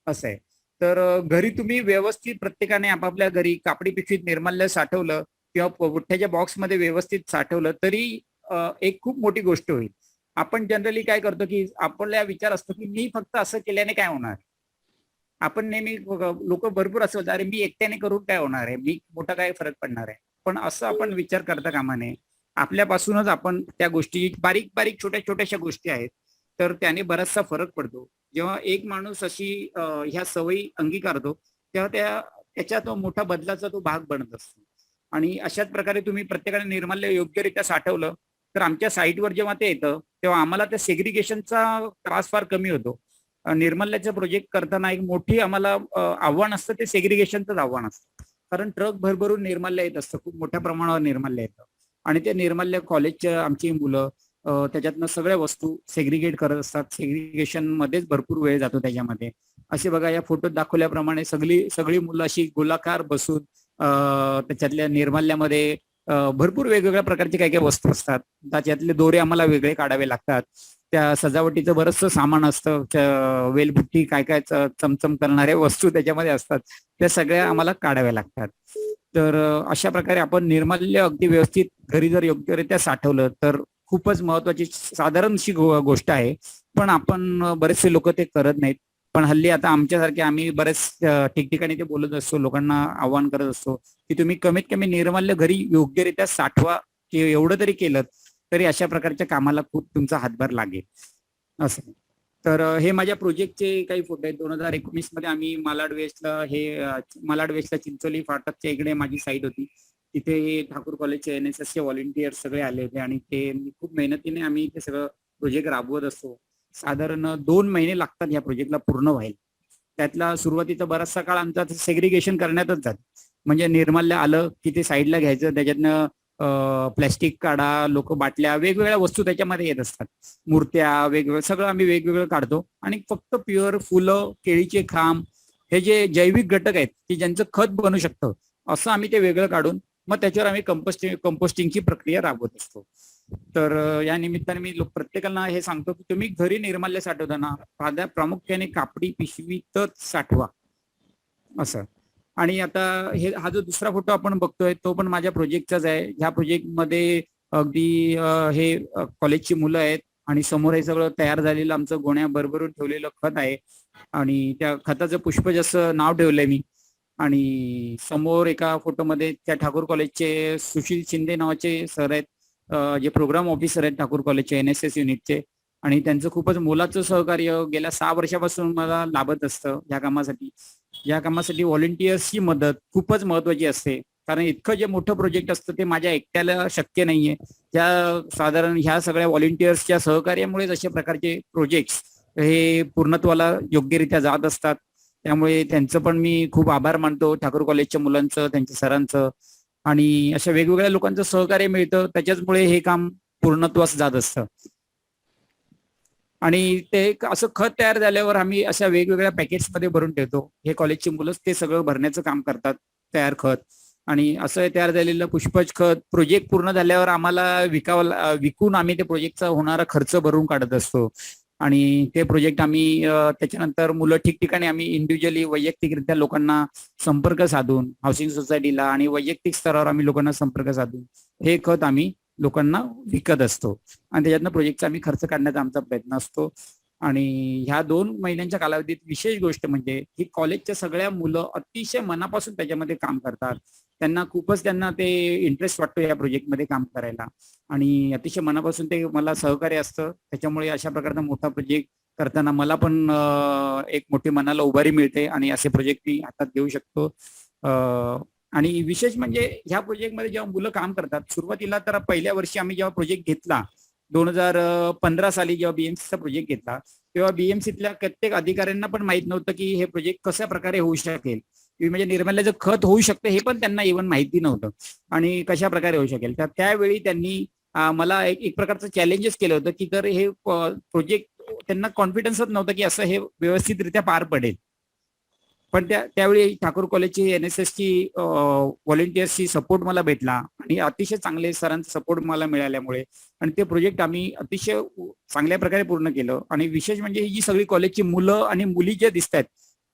असं आहे. तर घरी तुम्ही व्यवस्थित प्रत्येकाने आपापल्या घरी कापडी पिशवीत निर्माल्य साठवलं किंवा पुठ्ठ्याच्या बॉक्समध्ये व्यवस्थित साठवलं तरी एक खूप मोठी गोष्ट होईल. आपण जनरली काय करतो की आपला विचार असतो की मी फक्त असं केल्याने काय होणार, आपण नेहमी लोक भरपूर असं होतं, अरे मी एकट्याने करून काय होणार आहे, मी मोठा काय फरक पडणार आहे. पण असं आपण विचार करता कामा नये. आपल्यापासूनच आपण त्या गोष्टी बारीक बारीक छोट्याशा गोष्टी आहेत, तर त्याने बराचसा फरक पडतो. जेव्हा एक माणूस अशी ह्या सवयी अंगीकारतो तेव्हा त्याच्या तो मोठा बदलाचा तो भाग बनत असतो. आणि अशाच प्रकारे तुम्ही प्रत्येकाने निर्माल्य योग्यरित्या साठवलं तर आमच्या साईटवर जेव्हा ते येतं तेव्हा आम्हाला त्या सेग्रिगेशनचा त्रास फार कमी होतो. निर्माल्याचं प्रोजेक्ट करताना एक मोठी आम्हाला आव्हान असतं ते सेग्रिगेशनचंच आव्हान असतं, कारण ट्रक भरभरून निर्माल्य येत असतं, खूप मोठ्या प्रमाणावर निर्माल्य येतं, आणि ते निर्माल्य कॉलेजच्या आमची मुलं त्याच्यातनं सगळ्या वस्तू सेग्रिगेट करत असतात. सेग्रिगेशन मध्येच भरपूर वेळ जातो त्याच्यामध्ये. असे बघा या फोटोत दाखवल्याप्रमाणे सगळी मुलं अशी गोलाकार बसून त्याच्यातल्या निर्माल्यामध्ये भरपूर वेगवेगळ्या प्रकारचे काही काही वस्तू असतात, त्याच्यातले दोरे आम्हाला वेगळे काढावे लागतात, त्या सजावटीचं बरंचसं सामान असतं, वेलबुट्टी काय काय चमचम करणाऱ्या वस्तू त्याच्यामध्ये असतात, त्या सगळ्या आम्हाला काढाव्या लागतात. तर अशा प्रकारे आपण निर्माल्य अगदी व्यवस्थित घरी जर योग्यरित्या साठवलं तर खूपच महत्वाची साधारणशी गोष्ट आहे, पण आपण बरेचसे लोक ते करत नाहीत. पण हल्ली आता आमच्यासारखे आम्ही बरेच ठिकठिकाणी ते बोलत असतो, लोकांना आवाहन करत असतो की तुम्ही कमीत कमी निर्माल्य घरी योग्यरित्या साठवा, की एवढं तरी केलं तरी अशा प्रकारच्या कामाला खूप तुमचा हातभार लागेल असं. तर हे माझ्या प्रोजेक्टचे काही फोटो आहेत. 2019 मध्ये आम्ही मालाड वेस्टला चिंचोली फाटकच्या इकडे माझी साईट होती, तिथे ठाकूर कॉलेजचे NSS चे व्हॉलेंटियर सगळे आले होते, आणि ते खूप मेहनतीने आम्ही ते सगळं प्रोजेक्ट राबवत असतो. साधारण 2 महिने लागतात ह्या प्रोजेक्टला पूर्ण व्हायला. त्यातला सुरुवातीचा बराचसा काळ आमचा सेग्रिगेशन करण्यातच जातो. म्हणजे निर्माल्य आलं की ते साईडला घ्यायचं, त्याच्यातनं प्लॅस्टिक काढा, लोक बाटल्या, वेगवेगळ्या वस्तू त्याच्यामध्ये येत असतात, मूर्त्या वेगवेगळं सगळं आम्ही वेगवेगळं काढतो, आणि फक्त प्युअर फुलं, केळीचे खांब, हे जे जैविक घटक आहेत की ज्यांचं खत बनू शकतं असं आम्ही ते वेगळं काढून मग त्याच्यावर आम्ही कंपोस्टिंगची प्रक्रिया राबवत असतो. तर या निमित्ताने मी प्रत्येकाला हे सांगतो की तुम्ही घरी निर्माल्य साठवताना प्रामुख्याने कापडी पिशवीतच साठवा असं. आणि आता हा जो दुसरा फोटो आपण बघतोय तो पण माझ्या प्रोजेक्टचाच आहे. ह्या प्रोजेक्टमध्ये अगदी हे कॉलेजची मुलं आहेत आणि समोर हे सगळं तयार झालेलं आमचं गोण्या भरभरून ठेवलेलं खत आहे आणि त्या खताचं पुष्पज असं नाव ठेवलंय मी. आणि समोर एका फोटोमध्ये त्या ठाकूर कॉलेजचे सुशील शिंदे नावाचे सर आहेत, जे प्रोग्राम ऑफिसर आहेत ठाकूर कॉलेजचे NSS युनिटचे. आणि त्यांचं खूपच मोलाचं सहकार्य गेल्या 6 वर्षापासून मला लाभत असतं या कामासाठी. या कामासाठी व्हॉलेंटियर्सची मदत खूपच महत्वाची असते, कारण इतकं जे मोठं प्रोजेक्ट असतं ते माझ्या एकट्याला शक्य नाहीये. साधारण ह्या सगळ्या व्हॉलेंटियर्सच्या सहकार्यामुळेच अशा प्रकारचे प्रोजेक्ट्स हे पूर्णत्वाला योग्यरित्या जात असतात. त्यामुळे त्यांचं पण मी खूप आभार मानतो, ठाकूर कॉलेजच्या मुलांचं, त्यांच्या सरांचं. आणि अशा वेगवेगळ्या लोकांचं सहकार्य मिळतं, त्याच्याचमुळे हे काम पूर्णत्वास जात असतं. आणि ते असं खत तयार झाल्यावर आम्ही अशा वेगवेगळ्या पॅकेट्समध्ये भरून ठेवतो. हे कॉलेजची मुलंच ते सगळं भरण्याचं काम करतात, तयार खत. आणि असं तयार झालेलं पुष्पज खत प्रोजेक्ट पूर्ण झाल्यावर आम्हाला विकून आम्ही ते प्रोजेक्टचा होणारा खर्च भरून काढत असतो. आणि ते प्रोजेक्ट आम्ही त्याच्यानंतर मुलं ठिकठिकाणी आम्ही इंडिव्हिज्युअली वैयक्तिकरित्या लोकांना संपर्क साधून, हाऊसिंग सोसायटीला आणि वैयक्तिक स्तरावर आम्ही लोकांना संपर्क साधून हे खत आम्ही लोकांना विकत असतो आणि त्याच्यातनं प्रोजेक्टचा आम्ही खर्च काढण्याचा आमचा प्रयत्न असतो. आणि ह्या 2 महिन्यांच्या कालावधीत विशेष गोष्ट म्हणजे की कॉलेजच्या सगळ्या मुलं अतिशय मनापासून त्याच्यामध्ये काम करतात. त्यांना ते इंटरेस्ट वाटतो या प्रोजेक्टमध्ये काम करायला आणि अतिशय मनापासून ते मला सहकार्य असतं. त्याच्यामुळे अशा प्रकारचा मोठा प्रोजेक्ट करताना मला पण एक मोठी मनाला उभारी मिळते आणि असे प्रोजेक्ट मी हातात घेऊ शकतो. आणि विशेष म्हणजे ह्या प्रोजेक्टमध्ये जेव्हा मुलं काम करतात, सुरुवातीला तर पहिल्या वर्षी आम्ही जेव्हा प्रोजेक्ट घेतला 2015 साली जेव्हा BMCचा प्रोजेक्ट घेतला, तेव्हा BMCतल्या प्रत्येक अधिकाऱ्यांना पण माहित नव्हतं की हे प्रोजेक्ट कशा प्रकारे होऊ शकेल, म्हणजे निर्माल्याचं खत होऊ शकतं हे पण त्यांना इव्हन माहिती नव्हतं आणि कशा प्रकारे होऊ शकेल. तर त्यावेळी त्यांनी मला एक प्रकारचं चॅलेंजेस केलं होतं की जर हे प्रोजेक्ट त्यांना कॉन्फिडन्सच नव्हतं की असं हे व्यवस्थितरित्या पार पडेल. पण त्यावेळी ठाकूर कॉलेजची NSSची व्हॉलेंटियर्सची सपोर्ट मला भेटला आणि अतिशय चांगले सरांचा सपोर्ट मला मिळाल्यामुळे आणि ते प्रोजेक्ट आम्ही अतिशय चांगल्या प्रकारे पूर्ण केलं. आणि विशेष म्हणजे ही जी सगळी कॉलेजची मुलं आणि मुली जे दिसत आहेत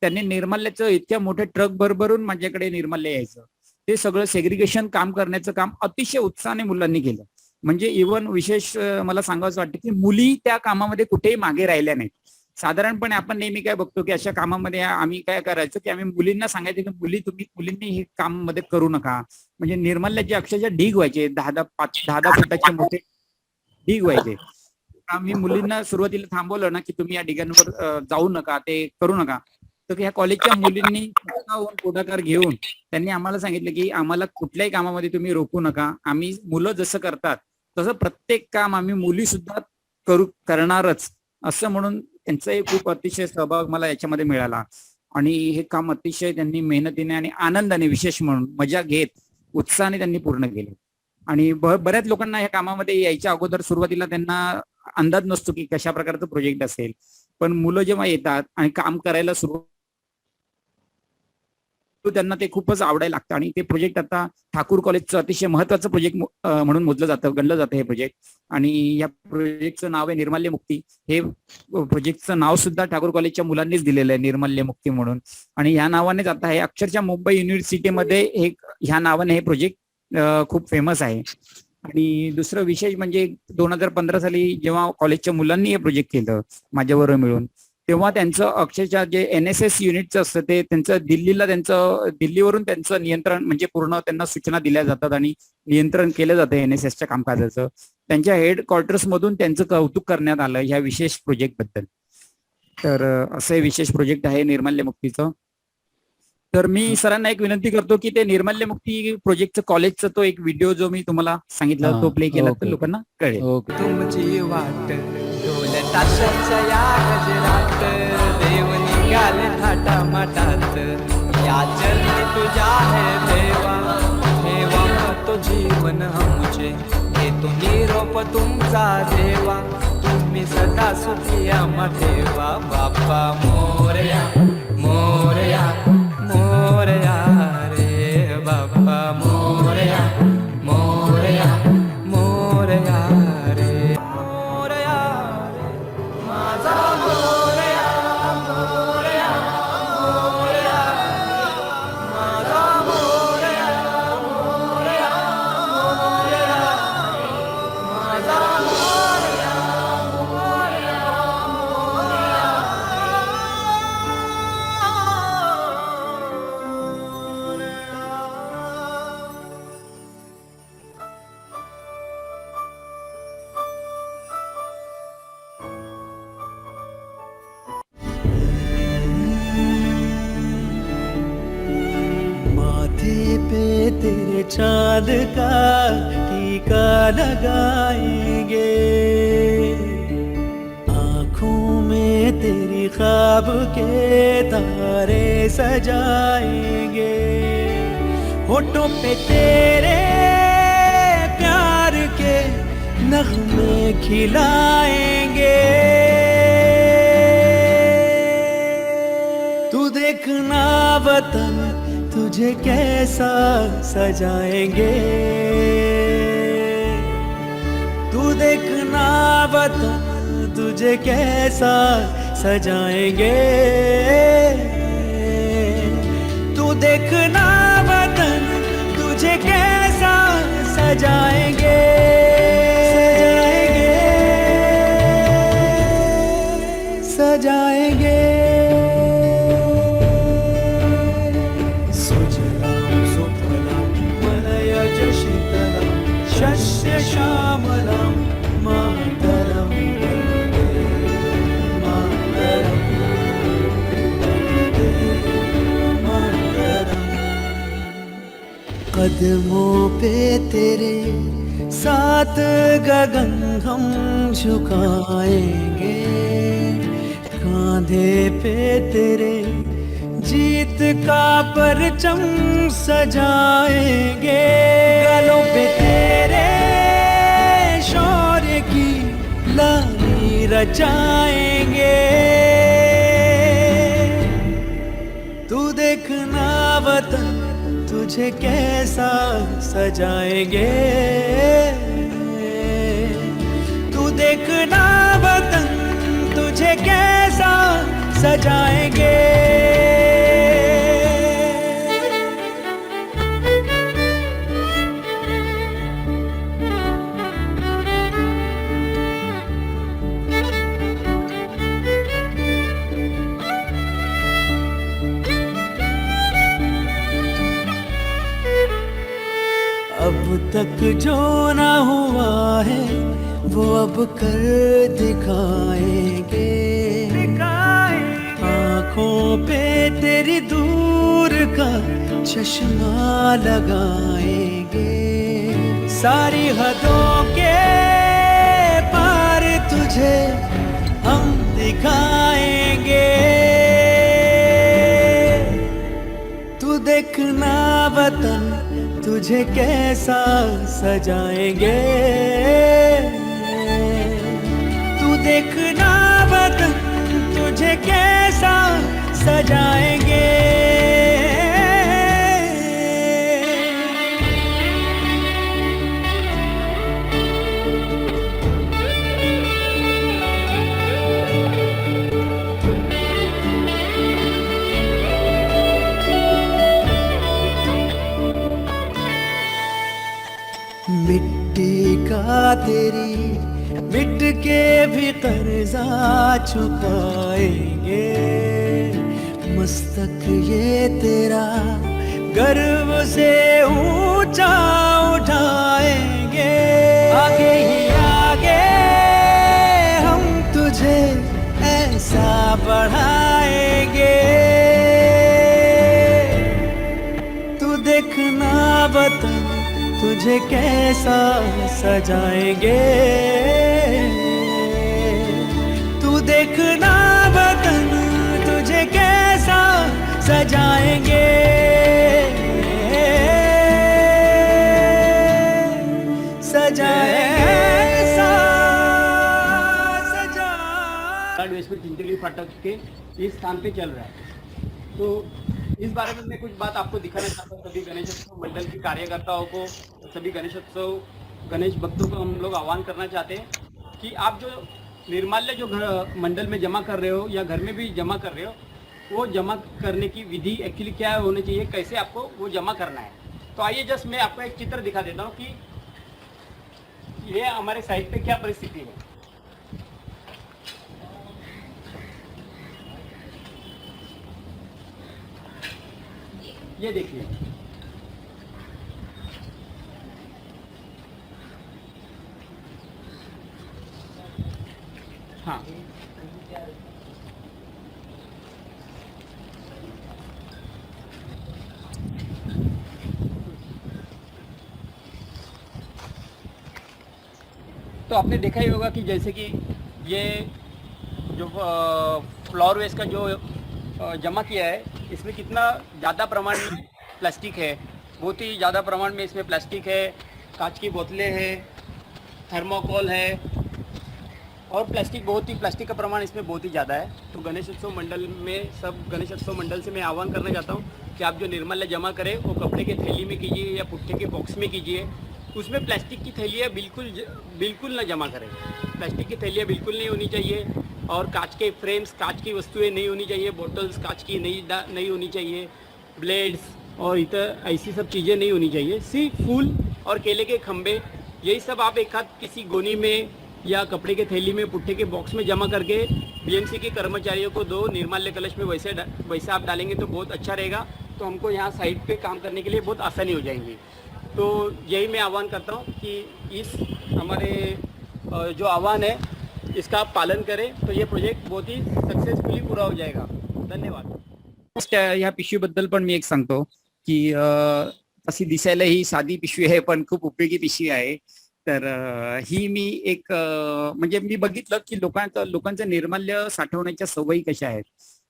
त्यांनी निर्माल्याचं इतक्या मोठ्या ट्रक भरभरून माझ्याकडे निर्माल्य यायचं, ते सगळं सेग्रिगेशन काम करण्याचं काम अतिशय उत्साहाने मुलांनी केलं. म्हणजे इव्हन विशेष मला सांगायचं वाटतं की मुली त्या कामामध्ये कुठेही मागे राहिल्या नाहीत. साधारणपणे आपण नेहमी काय बघतो की अशा कामामध्ये आम्ही काय करायचो की आम्ही मुलींना सांगायचो की मुलींनी हे काम मध्ये करू नका. म्हणजे निर्माल्याचे अक्षरशः ढीग व्हायचे, 10-10 फुटाचे मोठे ढीग व्हायचे. आम्ही मुलींना सुरुवातीला थांबवलं ना की तुम्ही या ढिगांवर जाऊ नका, ते करू नका. तर ह्या कॉलेजच्या मुलींनी पुढाकार घेऊन त्यांनी आम्हाला सांगितलं की आम्हाला कुठल्याही कामामध्ये तुम्ही रोखू नका, आम्ही मुलं जसं करतात तसं प्रत्येक काम आम्ही मुली सुद्धा करणारच असं म्हणून त्यांचाही खूप अतिशय सहभाग मला याच्यामध्ये मिळाला. आणि हे काम अतिशय त्यांनी मेहनतीने आणि आनंदाने, विशेष म्हणून मजा घेत उत्साहाने त्यांनी पूर्ण केले. आणि बऱ्याच लोकांना या कामामध्ये यायच्या अगोदर सुरुवातीला त्यांना अंदाज नसतो की कशा प्रकारचं प्रोजेक्ट असेल, पण मुलं जेव्हा येतात आणि काम करायला सुरू त्यांना ते खूपच आवडायला लागतं. आणि ते प्रोजेक्ट आता ठाकूर कॉलेजचं अतिशय महत्वाचं प्रोजेक्ट म्हणून गणलं जातं हे प्रोजेक्ट. आणि या प्रोजेक्टचं नाव आहे निर्माल्य मुक्ती. हे प्रोजेक्टचं नाव सुद्धा ठाकूर कॉलेजच्या मुलांनीच दिलेलं आहे, निर्माल्य मुक्ती म्हणून. आणि ह्या नावानेच आता हे अक्षरशः मुंबई युनिव्हर्सिटीमध्ये ह्या नावाने हे प्रोजेक्ट खूप फेमस आहे. आणि दुसरं विशेष म्हणजे 2015 साली जेव्हा कॉलेजच्या मुलांनी हे प्रोजेक्ट केलं माझ्याबरोबर मिळून, तेव्हा त्यांचं अक्षरशः जे NSS युनिटचं असतं ते दिल्लीवरून त्यांचं नियंत्रण, म्हणजे पूर्ण त्यांना सूचना दिल्या जातात आणि नियंत्रण केलं जातं NSSच्या कामकाजाचं. त्यांच्या हेडक्वार्टर्स मधून त्यांचं कौतुक करण्यात आलं ह्या विशेष प्रोजेक्ट बद्दल. तर असं विशेष प्रोजेक्ट आहे निर्माल्य मुक्तीचं. तर मी सरांना एक विनंती करतो की ते निर्माल्य मुक्ती प्रोजेक्टचं कॉलेजचा तो एक व्हिडिओ जो मी तुम्हाला सांगितला तो प्ले केला तर लोकांना कळेल. तुमची वाट ढोल ताशाच्या या गजरात, देव निघाले थाटा माटात, या चरणी तुझ्या है देवा, ठेवा तो जीवन आमचे, घेतो निरोप तुमचा देवा, तुम्ही सदा सुखी आम्हा ठेवा. बाप्पा मोरया मोरया मोरया रे बाप्पा मोरया. चांद का टीका लगाएंगे, आँखों में तेरी ख्वाब के तारे सजाएंगे, होठों पे तेरे प्यार के नगमे खिलाएंगे। तू देखना वतन तुझे कैसा सजाएंगे, तू देखना वतन तुझे कैसा सजाएंगे, तू देखना वतन तुझे कैसा सजाएंगे, सजाएंगे, सुजलां सुफलां मलयज शीतलां शस्य श्यामलां मातरं मातरं मातरं। कदमों पे तेरे साथ गगन हम झुकाएंगे, कांधे पे तेरे जीत का परचम सजाएंगे, गलों पे तेरे शौर्य की लाली रचाएंगे। तू देखना वतन तुझे कैसा सजाएंगे, तू देखना वतन तुझे कैसा सजाएंगे। अब तक जो ना हुआ है वो अब कर दिखाएंगे, आँखों पे तेरी दूर का चश्मा लगाएंगे, सारी हदों के पार तुझे हम दिखाएंगे। तू देखना वतन तुझे कैसा सजाएंगे, तू देखना वतन तुझे कैसा सजाएंगे। मिट्टी का तेरी मिट के भी कर्जा चुकाएंगे, मस्तक ये तेरा गर्व से ऊंचा उठाएंगे, आगे ही आगे हम तुझे ऐसा बढ़ाएंगे। तू देखना वतन तुझे कैसा सजाएंगे, तू देखना वतन तुझे कैसा सजाएंगे, सजाएंगे, सजा चिंचोली फाटक के इस स्थान पे चल रहा है। तो इस बारे में मैं कुछ बात आपको दिखाना चाहता हूँ सभी गणेशोत्सव मंडल के कार्यकर्ताओं को, सभी गणेश भक्तों को हम लोग आह्वान करना चाहते हैं कि आप जो निर्माल्य जो मंडल में जमा कर रहे हो या घर में भी जमा कर रहे हो, वो जमा करने की विधि एक्चुअली क्या होनी चाहिए, कैसे आपको वो जमा करना है। तो आइए जस्ट मैं आपको एक चित्र दिखा देता हूँ कि ये हमारे साइट पे क्या परिस्थिति है। ये देखिए, हाँ तो आपने देखा ही होगा कि जैसे कि ये जो फ्लोर वेस्ट का जो जमा किया है, इसमें कितना ज़्यादा प्रमाण में प्लास्टिक है, बहुत ही ज़्यादा प्रमाण में इसमें प्लास्टिक है, कांच की बोतलें हैं, थर्मोकोल है और प्लास्टिक का प्रमाण इसमें बहुत ही ज़्यादा है। तो गणेशोत्सव मंडल से मैं आह्वान करना चाहता हूँ कि आप जो निर्माल्य जमा करें वो कपड़े के थैली में कीजिए या पुट्ठे के बॉक्स में कीजिए। उसमें प्लास्टिक की थैलियाँ बिल्कुल ना जमा करें। प्लास्टिक की थैलियाँ बिल्कुल नहीं होनी चाहिए और कांच के फ्रेम्स, कांच की वस्तुएं नहीं होनी चाहिए, बोतल्स कांच की नहीं होनी चाहिए, ब्लेड्स और इतर ऐसी सब चीज़ें नहीं होनी चाहिए। सिर्फ फूल और केले के खंभे, यही सब आप एक हाथ किसी गोनी में या कपड़े के थैली में, पुट्ठे के बॉक्स में जमा करके बीएमसी के कर्मचारियों को दो। निर्माल्य कलश में वैसे आप डालेंगे तो बहुत अच्छा रहेगा। तो हमको यहाँ साइट पे काम करने के लिए बहुत आसानी हो जाएंगी। तो यही मैं आह्वान करता हूँ कि इस हमारे जो आह्वान है इसका आप पालन करें तो ये प्रोजेक्ट बहुत ही सक्सेसफुली पूरा हो जाएगा। धन्यवाद। ह्या पिशवीबद्दल पण मी एक सांगतो की तशी दिसायला ही साधी पिशवी आहे पण खूप उपयोगी पिशवी आहे. तर ही मी एक म्हणजे मी बघितलं की लोकांचं निर्माल्य साठवण्याच्या सवयी कशा आहेत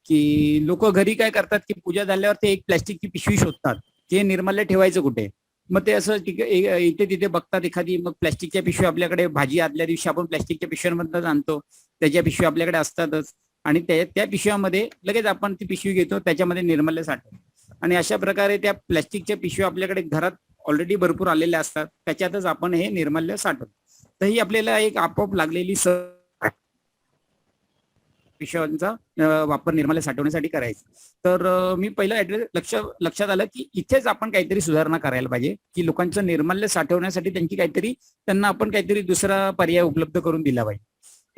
की लोक घरी काय करतात की पूजा झाल्यावर ते एक प्लॅस्टिकची पिशवी शोधतात, ते निर्माल्य ठेवायचं कुठे. मग ते असं इथे तिथे बघतात एखादी, मग प्लॅस्टिकच्या पिशवी आपल्याकडे, भाजी आदल्या दिवशी आपण प्लॅस्टिकच्या पिशव्यांमधून आणतो, त्याच्या पिशवी आपल्याकडे असतातच आणि त्या पिशव्यामध्ये लगेच आपण ती पिशवी घेतो, त्याच्यामध्ये निर्माल्य साठवतो आणि अशा प्रकारे त्या प्लॅस्टिकच्या पिशव्या आपल्याकडे घरात ऑलरेडी भरपूर आलेल्या असतात, त्याच्यातच आपण हे निर्माल्य साठवतो. तर ही आपल्याला एक आपोआप लागलेली पिशव्यांचा वापर निर्माल्य साठवण्यासाठी करायचा. तर मी पहिला लक्षात आलं की इथेच आपण काहीतरी सुधारणा करायला पाहिजे की लोकांचं निर्माल्य साठवण्यासाठी त्यांना आपण काहीतरी दुसरा पर्याय उपलब्ध करून दिला पाहिजे.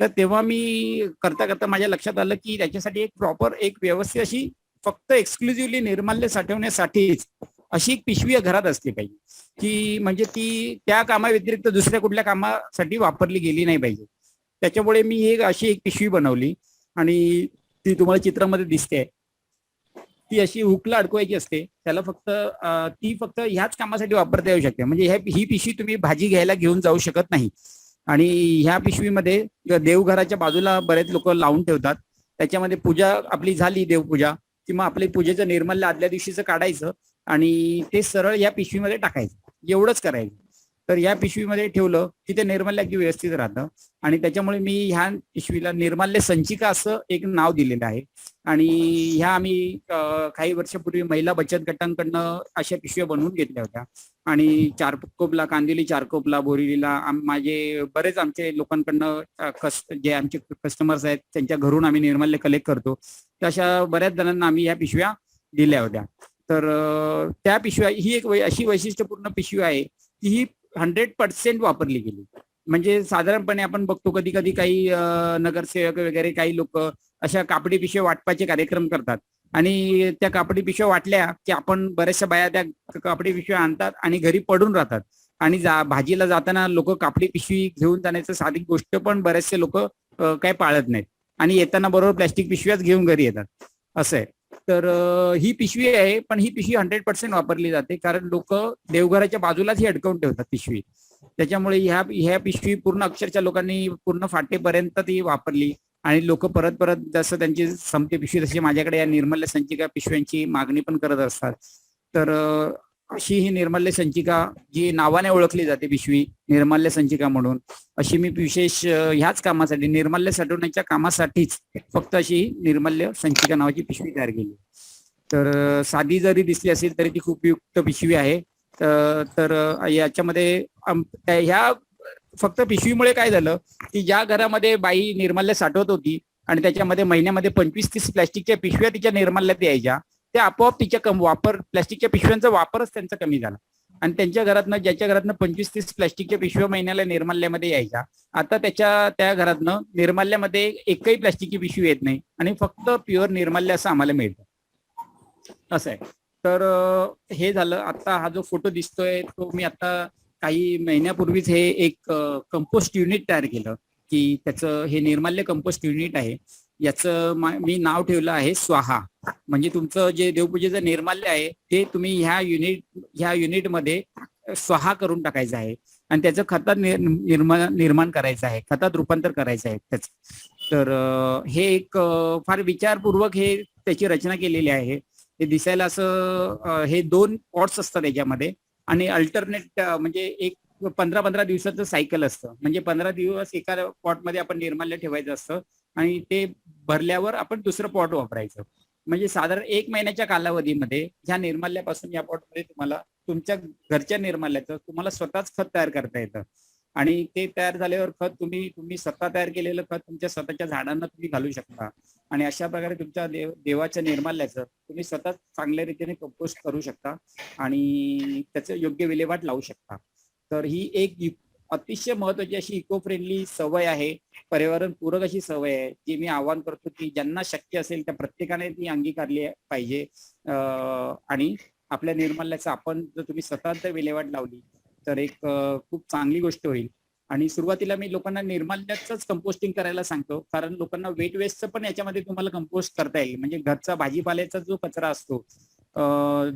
तर तेव्हा मी करता माझ्या लक्षात आलं की त्याच्यासाठी एक प्रॉपर एक व्यवस्थित अशी फक्त एक्सक्लुझिव्हली निर्माल्य साठवण्यासाठीच अशी एक पिशवी घरात असली पाहिजे की म्हणजे ती त्या कामाव्यतिरिक्त दुसऱ्या कुठल्या कामासाठी वापरली गेली नाही पाहिजे. त्याच्यामुळे मी अशी एक पिशवी बनवली आणि ती तुम्हाला चित्रामध्ये दिसते. ती अशी हुकला अडकवायची असते, त्याला ती फक्त ह्याच कामासाठी वापरता येऊ शकते. म्हणजे ही पिशवी तुम्ही भाजी घ्यायला घेऊन जाऊ शकत नाही. आणि ह्या पिशवीमध्ये देवघराच्या बाजूला बरेच लोक लावून ठेवतात. त्याच्यामध्ये पूजा आपली झाली, देवपूजा, किंवा आपली पूजेचं निर्माल्य आदल्या दिवशीचं काढायचं आणि ते सरळ या पिशवीमध्ये टाकायचं, एवढंच करायचं. तर या पिशवीमध्ये ठेवलं की ते निर्माल्य अगदी व्यवस्थित राहतं आणि त्याच्यामुळे मी ह्या पिशवीला निर्माल्य संचिका असं एक नाव दिलेलं आहे. आणि ह्या आम्ही काही वर्षापूर्वी महिला बचत गटांकडनं अशा पिशव्या बनवून घेतल्या होत्या आणि चारकोपला, कांदिवली, चारकोपला, बोरिवलीला बरेच आमचे लोकांकडनं जे आमचे कस्टमर्स आहेत त्यांच्या घरून आम्ही निर्माल्य कलेक्ट करतो. तर अशा बऱ्याच जणांना आम्ही ह्या पिशव्या दिल्या होत्या. तर त्या पिशव्या ही एक अशी वैशिष्ट्यपूर्ण पिशवी आहे की ही 100% वापरली गेली. म्हणजे साधारणपणे आपण बघतो कधी कधी काही नगरसेवक वगैरे काही लोक अशा कापडी पिशव्या वाटपाचे कार्यक्रम करतात आणि त्या कापडी पिशव्या वाटल्या की आपण बऱ्याचशा बाया त्या कापडी पिशव्या आणतात आणि घरी पडून राहतात आणि भाजीला जाताना लोक कापडी पिशवी घेऊन जाण्याचं साधी गोष्ट पण बरेचसे लोक काय पाळत नाहीत आणि येताना बरोबर प्लॅस्टिक पिशव्याच घेऊन घरी येतात, असं आहे. तर ही पिशवी आहे, पण ही पिशवी 100% वापरली जाते कारण लोक देवघराच्या बाजूलाच ही अडकवून ठेवतात पिशवी. त्याच्यामुळे ह्या पिशवी पूर्ण अक्षरशः लोकांनी पूर्ण फाटेपर्यंत ती वापरली आणि लोक परत जसं त्यांची संपते पिशवी तशी माझ्याकडे या निर्माल्य संचिका पिशव्यांची मागणी पण करत असतात. तर अशी ही निर्माल्य संचिका जी नावाने ओळखली जाते पिशवी निर्माल्य संचिका म्हणून, अशी मी विशेष ह्याच कामासाठी निर्माल्य साठवण्याच्या कामासाठीच फक्त अशी निर्माल्य संचिका नावाची पिशवी तयार केली. तर साधी जरी दिसली असेल तरी ती खूप उपयुक्त पिशवी आहे. तर याच्यामध्ये ह्या फक्त पिशवीमुळे काय झालं की ज्या घरामध्ये बाई निर्माल्य साठवत होती आणि त्याच्यामध्ये महिन्यामध्ये 25-30 प्लॅस्टिकच्या पिशव्या तिच्या निर्माल्यात यायच्या, त्या आपोआप तिच्या प्लॅस्टिकच्या पिशव्यांचा वापरच त्यांचा कमी झाला आणि त्यांच्या घरातनं, ज्याच्या घरातनं 25-30 प्लॅस्टिकच्या पिशव्या महिन्याला निर्माल्यामध्ये यायच्या, आता त्या घरातनं निर्माल्यामध्ये एकही प्लॅस्टिकची पिशवी येत नाही आणि फक्त प्युअर निर्माल्य असं आम्हाला मिळतं, असं आहे. तर हे झालं. आता हा जो फोटो दिसतोय तो मी आता काही महिन्यापूर्वीच हे एक कंपोस्ट युनिट तयार केलं की त्याचं हे निर्माल्य कंपोस्ट युनिट आहे. याचं मी नाव ठेवलं आहे स्वाहा. म्हणजे तुमचं जे देवपूजेचं निर्माल्य आहे ते तुम्ही ह्या युनिटमध्ये स्वहा करून टाकायचं आहे आणि त्याचं खतात निर्माण करायचं आहे, खतात रूपांतर करायचं आहे त्याचं. तर हे एक फार विचारपूर्वक हे त्याची रचना केलेली आहे. हे दिसायला असं हे 2 पॉट्स असतात त्याच्यामध्ये आणि अल्टरनेट म्हणजे एक 15-15 दिवसाचं सायकल असतं. म्हणजे 15 दिवस एका पॉटमध्ये आपण निर्माल्य ठेवायचं असतं आणि ते भरल्यावर आपण दुसरं पॉट वापरायचं. म्हणजे साधारण 1 महिन्याच्या कालावधीमध्ये ह्या निर्माल्यापासून या पॉटमध्ये तुम्हाला तुमच्या घरच्या निर्माल्याचं तुम्हाला स्वतःच खत तयार करता येतं आणि ते तयार झाल्यावर खत तुम्ही स्वतः तयार केलेलं खत तुमच्या स्वतःच्या झाडांना तुम्ही घालू शकता आणि अशा प्रकारे तुमच्या देवाच्या निर्माल्याचं तुम्ही स्वतः चांगल्या रीतीने कंपोस्ट करू शकता आणि त्याचं योग्य विल्हेवाट लावू शकता. तर ही एक अतिशय महत्वाची अशी इको फ्रेंडली सवय आहे, पर्यावरण पूरक अशी सवय आहे, जी मी आवाहन करतो की ज्यांना शक्य असेल त्या प्रत्येकाने ती अंगीकारली पाहिजे. आणि आपल्या निर्माल्याचं आपण जर तुम्ही स्वतः विल्हेवाट लावली तर एक खूप चांगली गोष्ट होईल. आणि सुरुवातीला मी लोकांना निर्माल्याचंच कंपोस्टिंग करायला सांगतो, कारण लोकांना वेट वेस्टचं पण याच्यामध्ये तुम्हाला कंपोस्ट करता येईल. म्हणजे घरचा भाजीपाल्याचा जो कचरा असतो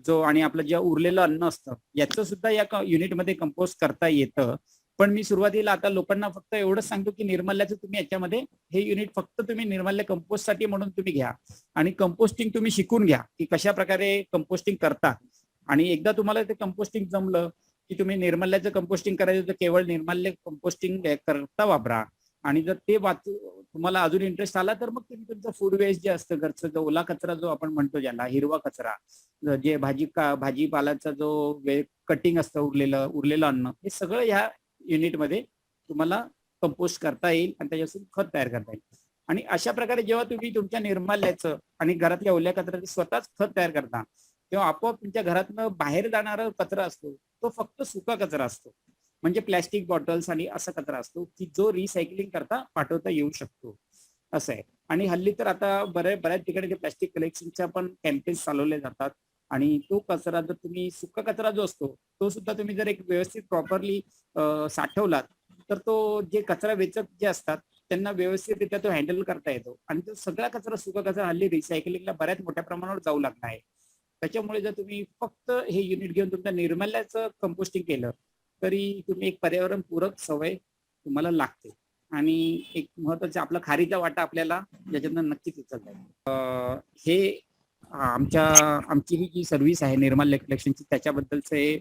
जो आणि आपलं जे उरलेलं अन्न असतं याचं सुद्धा या युनिटमध्ये कंपोस्ट करता येतं. पण मी सुरुवातीला आता लोकांना फक्त एवढंच सांगतो की निर्माल्याचं तुम्ही याच्यामध्ये हे युनिट फक्त तुम्ही निर्माल्य कंपोस्टसाठी म्हणून तुम्ही घ्या आणि कंपोस्टिंग तुम्ही शिकून घ्या की कशा प्रकारे कंपोस्टिंग करतात. आणि एकदा तुम्हाला ते कंपोस्टिंग जमलं की तुम्ही निर्माल्याचं कंपोस्टिंग करायचं तर केवळ निर्माल्य कंपोस्टिंग करता वापरा. आणि जर ते तुम्हाला अजून इंटरेस्ट आला तर मग तुम्ही तुमचं फूड वेस्ट जे असतं घरचं जो ओला कचरा जो आपण म्हणतो ज्याला हिरवा कचरा जे भाजीपालाचा जो कटिंग असतं उरलेलं अन्न हे सगळं ह्या युनिटमध्ये तुम्हाला कंपोस्ट करता येईल आणि त्याच्यापासून खत तयार करता येईल. आणि अशा प्रकारे जेव्हा तुम्ही तुमच्या निर्माल्याचं आणि घरातल्या ओल्या कचऱ्याचं स्वतःच खत तयार करता तेव्हा आपोआप तुमच्या घरातनं बाहेर जाणारा कचरा असतो तो फक्त सुका कचरा असतो. म्हणजे प्लॅस्टिक बॉटल्स आणि असा कचरा असतो की जो रिसायकलिंग करता पाठवता येऊ शकतो असं आहे. आणि हल्ली तर आता बऱ्याच ठिकाणी ते प्लॅस्टिक कलेक्शनच्या पण कॅम्पेन्स चालवले जातात आणि तो कचरा जर तुम्ही सुका कचरा जो असतो तो सुद्धा तुम्ही जर एक व्यवस्थित प्रॉपरली साठवलात तर तो जे कचरा वेचक जे असतात त्यांना व्यवस्थितरित्या तो हँडल करता येतो आणि तो सगळा कचरा सुका कचरा हल्ली रिसायकलिंगला बऱ्याच मोठ्या प्रमाणावर जाऊ लागला आहे. त्याच्यामुळे जर तुम्ही फक्त हे युनिट घेऊन तुमच्या निर्माल्याचं कंपोस्टिंग केलं तरी तुम्ही एक पर्यावरण पूरक सवय तुम्हाला लागते. आणि एक महत्वाचा आपला खारीचा वाटा आपल्याला याच्यातनं नक्कीच उचलता येईल. हे आमची ही जी सर्व्हिस आहे निर्माल्य कलेक्शनची त्याच्याबद्दलचं हे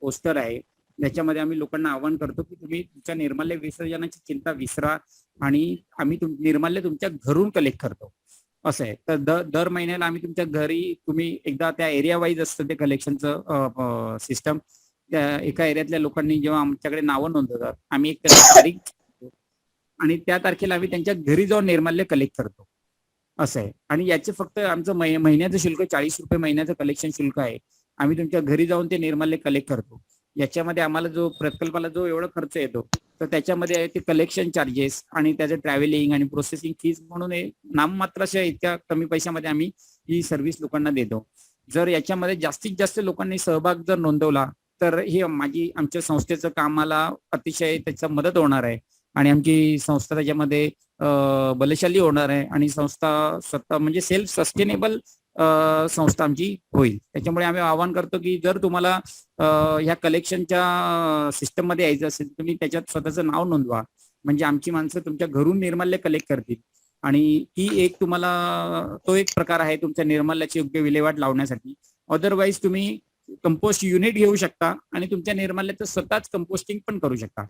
पोस्टर आहे. याच्यामध्ये आम्ही लोकांना आवाहन करतो की तुम्ही तुमच्या निर्माल्य विसर्जनाची चिंता विसरा आणि आम्ही निर्माल्य तुमच्या घरून कलेक्ट करतो असं आहे. तर दर महिन्याला आम्ही तुमच्या घरी तुम्ही एकदा त्या एरिया वाईज असतं ते कलेक्शनचं सिस्टम. त्या एका एरियातल्या लोकांनी जेव्हा आमच्याकडे नावं नोंदवतात आम्ही एक तारीख आणि त्या तारखेला आम्ही त्यांच्या घरी जाऊन निर्माल्य कलेक्ट करतो असं आहे. आणि याचे फक्त आमचं महिन्याचं शुल्क 40 रुपये महिन्याचं कलेक्शन शुल्क आहे. आम्ही तुमच्या घरी जाऊन ते निर्माल्य कलेक्ट करतो. याच्यामध्ये आम्हाला जो प्रकल्पाला जो एवढा खर्च येतो तर त्याच्यामध्ये ते कलेक्शन चार्जेस आणि त्याचं ट्रॅव्हलिंग आणि प्रोसेसिंग फीज म्हणून नाममात्र अशा इतक्या कमी पैशामध्ये आम्ही ही सर्व्हिस लोकांना देतो. जर याच्यामध्ये जास्तीत जास्त लोकांनी सहभाग जर नोंदवला तर ही आमच्या संस्थेचं कामाला अतिशय त्याचा मदत होणार आहे आणि आमची संस्था त्याच्यामध्ये बलशाली होणार आहे आणि संस्था स्वतः म्हणजे सेल्फ सस्टेनेबल संस्था आमची होईल. त्याच्यामुळे आम्ही आवाहन करतो की जर तुम्हाला ह्या कलेक्शनच्या सिस्टम मध्ये यायचं असेल तुम्ही त्याच्यात स्वतःचं नाव नोंदवा म्हणजे आमची माणसं तुमच्या घरून निर्माल्य कलेक्ट करतील आणि ही एक तुम्हाला तो एक प्रकार आहे तुमच्या निर्माल्याची योग्य विल्हेवाट लावण्यासाठी. अदरवाईज तुम्ही कंपोस्ट युनिट घेऊ शकता आणि तुमच्या निर्माल्याचं स्वतःच कंपोस्टिंग पण करू शकता.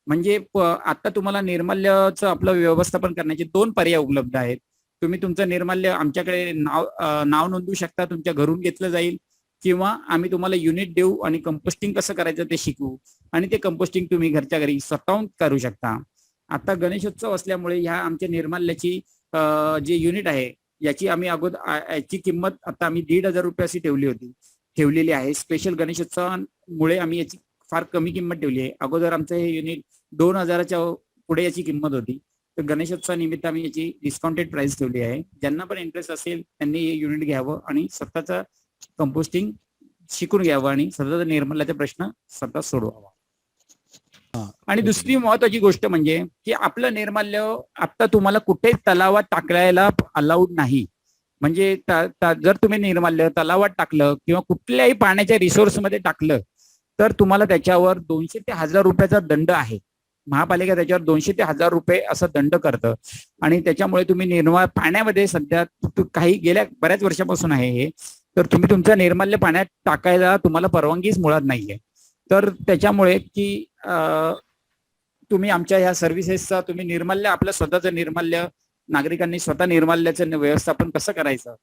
म्हणजे आता तुम्हाला निर्माल्याचं आपलं व्यवस्थापन करण्याचे 2 पर्याय उपलब्ध आहेत. तुम्ही तुमचं निर्माल्य आमच्याकडे नाव नोंदवू शकता, तुमच्या घरून घेतलं जाईल किंवा आम्ही तुम्हाला युनिट देऊ आणि कंपोस्टिंग कसं करायचं ते शिकवू आणि ते कंपोस्टिंग तुम्ही घरच्या घरी स्वतःहून करू शकता. आता गणेशोत्सव असल्यामुळे ह्या आमच्या निर्माल्याची जे युनिट आहे याची आम्ही याची किंमत आता आम्ही 1,500 रुपये अशी ठेवलेली आहे. स्पेशल गणेशोत्सवामुळे आम्ही याची फार कमी किंमत ठेवली आहे. अगोदर आमचं हे युनिट 2,000च्या पुढे याची किंमत होती तर गणेशोत्सवानिमित्त आम्ही याची डिस्काउंटेड प्राइस ठेवली आहे. ज्यांना पण इंटरेस्ट असेल त्यांनी हे युनिट घ्यावं आणि स्वतःचा कंपोस्टिंग शिकून घ्यावं आणि स्वतःचा निर्माल्याचा प्रश्न स्वतः सोडवावा. आणि दुसरी महत्वाची गोष्ट म्हणजे की आपलं निर्माल्य आता तुम्हाला कुठेच तलावात टाकायला अलाउड नाही. म्हणजे जर तुम्ही निर्माल्य तलावात टाकलं किंवा कुठल्याही पाण्याच्या रिसोर्स मध्ये टाकलं तर तुम्हाला त्याच्यावर 200 ते 1000 रुपयाचा दंड आहे. महापालिका त्याच्यावर 200 ते 1000 रुपये असा दंड करतं. आणि त्याच्यामुळे तुम्ही निर्मळ पाण्यामध्ये सध्या काही गेल्या बऱ्याच वर्षापासून आहे हे, तर तुम्ही तुमचं निर्माल्य पाण्यात टाकायला तुम्हाला परवानगीच मुळात नाहीये. तर त्याच्यामुळे की तुम्ही आमच्या ह्या सर्व्हिसेसचा तुम्ही निर्माल्य, आपलं स्वतःचं निर्माल्य, नागरिकांनी स्वतः निर्माल्याचं व्यवस्थापन कसं करायचं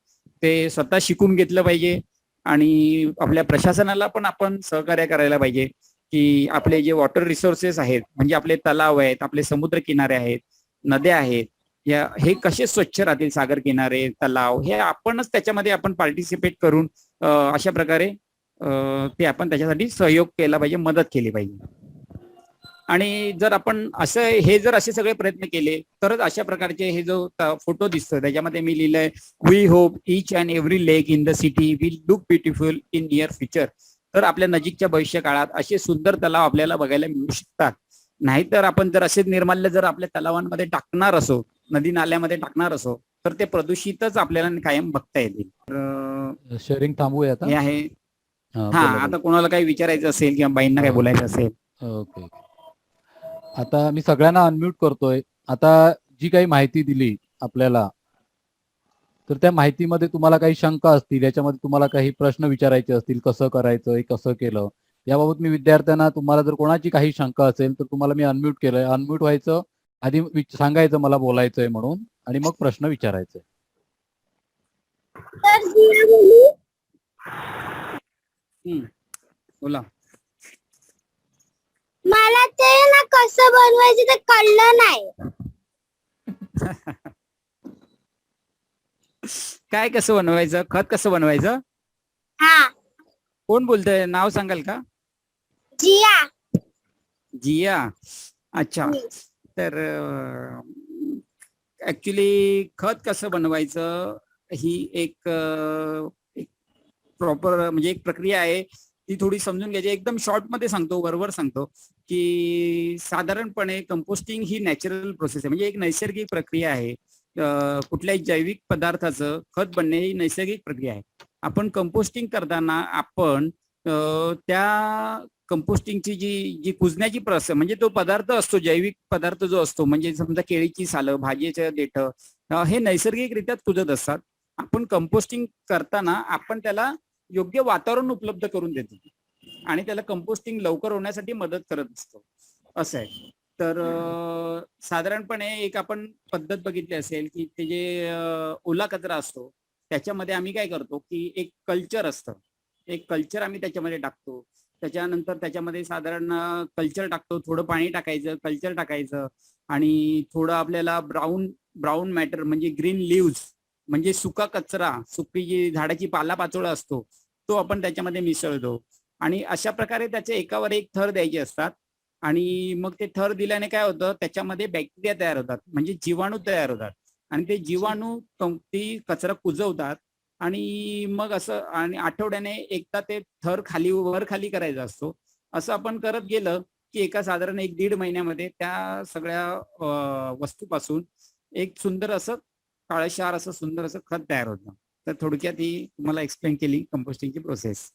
ते स्वतः शिकून घेतलं पाहिजे. आणि आपल्या प्रशासनाला पण आपण सहकार्य करायला पाहिजे की आपले जे वॉटर रिसोर्सेस आहेत, म्हणजे आपले तलाव आहेत, आपले समुद्र किनारे आहेत, नद्या आहेत, हे कसे स्वच्छ राहतील, सागर किनारे, तलाव, हे आपणच त्याच्यामध्ये आपण पार्टिसिपेट करून अशा प्रकारे ते आपण त्याच्यासाठी सहयोग केला पाहिजे, मदत केली पाहिजे. आणि जर आपण जर असे सगळे प्रयत्न केले तरच अशा प्रकारचे हे जो फोटो दिसतोय त्याच्यामध्ये मी लिहिलंय, we hope each and every lake in the city will look beautiful in near future. तर आपल्या नजीकच्या भविष्य काळात असे सुंदर तलाव आपल्याला बघायला मिळू शकतात. नाहीतर आपण जर असेच निर्माल्य जर आपल्या तलावांमध्ये टाकणार असो, नदी नाल्यामध्ये टाकणार असो, तर ते प्रदूषितच आपल्याला कायम बघता येतील. शेअरिंग थांबूया आता. हे आहे. बोला, आता बोला. कोणाला काही विचारायचं असेल किंवा बाईंना काही बोलायचं असेल. ओके. आता मी सगळ्यांना अनम्यूट करतोय. आता जी काही माहिती दिली आपल्याला, तर त्या माहितीमध्ये तुम्हाला काही शंका असतील, याच्यामध्ये तुम्हाला काही प्रश्न विचारायचे असतील, कसं करायचं, हे कसं केलं, याबाबत मी विद्यार्थ्यांना, तुम्हाला जर कोणाची काही शंका असेल तर तुम्हाला मी अनम्यूट केलंय. अनम्यूट व्हायचं, आधी सांगायचं मला बोलायचंय म्हणून, आणि मग प्रश्न विचारायचे. बोला. मला ते ना कसं बनवायचं ते कळलं नाही. काय कसं बनवायचं, खत कसं बनवायचं? हा, कोण बोलतंय, नाव सांगाल का? जिया. जिया. अच्छा. तर ऍक्च्युली खत कसं बनवायचं ही एक प्रॉपर म्हणजे एक प्रक्रिया आहे, ती थोडी समजून घ्यायची. एकदम शॉर्ट मध्ये सांगतो, बरोबर सांगतो की साधारणपणे कंपोस्टिंग ही नॅचरल प्रोसेस आहे, म्हणजे एक नैसर्गिक प्रक्रिया आहे. कुठल्याही जैविक पदार्थाचं खत बनणे ही नैसर्गिक प्रक्रिया आहे. आपण कंपोस्टिंग करताना आपण त्या कंपोस्टिंगची जी कुजण्याची प्रोसेस, म्हणजे तो पदार्थ असतो, जैविक पदार्थ जो असतो, म्हणजे समजा केळीची सालं, भाजीचं देठं, हे नैसर्गिकरित्या कुजत असतात. आपण कंपोस्टिंग करताना आपण त्याला योग्य वातावरण उपलब्ध करून देतो आणि त्याला कंपोस्टिंग लवकर होण्यासाठी मदत करत असतो, असं आहे. तर साधारणपणे एक आपण पद्धत बघितली असेल की ते जे ओला कचरा असतो त्याच्यामध्ये आम्ही काय करतो की एक कल्चर असतं, एक कल्चर आम्ही त्याच्यामध्ये टाकतो. त्याच्यानंतर त्याच्यामध्ये साधारण कल्चर टाकतो, थोडं पाणी टाकायचं, कल्चर टाकायचं, आणि थोडं आपल्याला ब्राऊन मॅटर म्हणजे ग्रीन लिव्ज म्हणजे सुका कचरा, सुकी जी झाडाची पालापाचोळा असतो तो आपण त्याच्यामध्ये मिसळतो. आणि अशा प्रकारे त्याचे एकावर एक थर द्यायचे असतात. आणि मग ते थर दिल्याने काय होतं, त्याच्यामध्ये बॅक्टेरिया तयार होतात, म्हणजे जीवाणू तयार होतात, आणि ते जीवाणू ती कचरा कुजवतात. आणि मग असं आणि आठवड्याने एकदा ते थर वर खाली करायचा असतो. असं आपण करत गेलं की एका साधारण 1-1.5 महिन्यामध्ये त्या सगळ्या वस्तूपासून एक सुंदर असं काळशार असं सुंदर असं खत तयार होतं. तर थोडक्यात ही तुम्हाला एक्सप्लेन केली कंपोस्टिंगची प्रोसेस.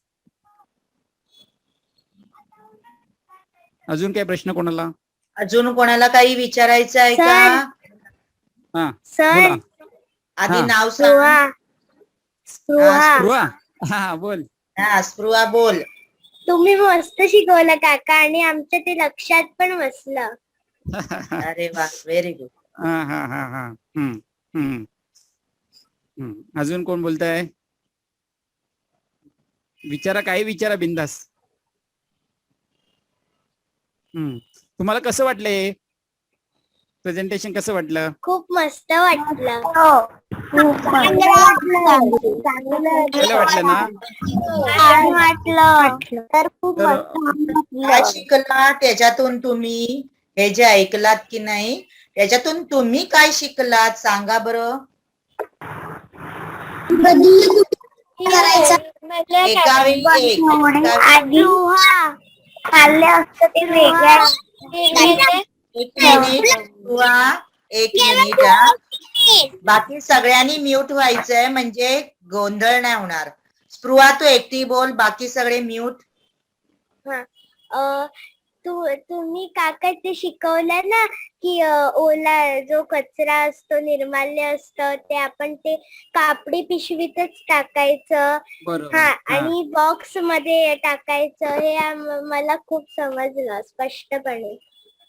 अजून काय प्रश्न कोणाला? अजून कोणाला काही विचारायचं आहे का? हा, सर, बोला. आधी हा. नाव सांग. स्पृहा. हा, बोल. स्पृहा बोल. तुम्ही मस्त शिकवलं काका, आणि आमच्या ते लक्षात पण बसलं. अरे वा, व्हेरी गुड. हा हा हा हा. अजून कोण बोलताय? विचारा, काही विचारा बिंदास. तुम्हाला कसं वाटलंय प्रेझेंटेशन, कसं वाटलं? खूप मस्त वाटलं. चांगलं वाटलं ना? छान वाटलं. तर खूप काय शिकला त्याच्यातून तुम्ही? हे जे ऐकलात की नाही, त्याच्यातून तुम्ही काय शिकलात सांगा बरं. एका वेळी खाल्ले असतं ते वेगळ्या. एक मिनिट बाकी सगळ्यांनी म्यूट व्हायचंय, म्हणजे गोंधळ नाही होणार. स्पृहा तू एकटी बोल, बाकी सगळे म्यूट. हा तुम्ही काका ते शिकवलं ना की ओला जो कचरा असतो, निर्माल्य असतं, ते आपण ते कापडी पिशवीतच टाकायचं. बरोबर. हा, हा. आणि बॉक्स मध्ये टाकायचं. हे मला खूप समजलं स्पष्टपणे.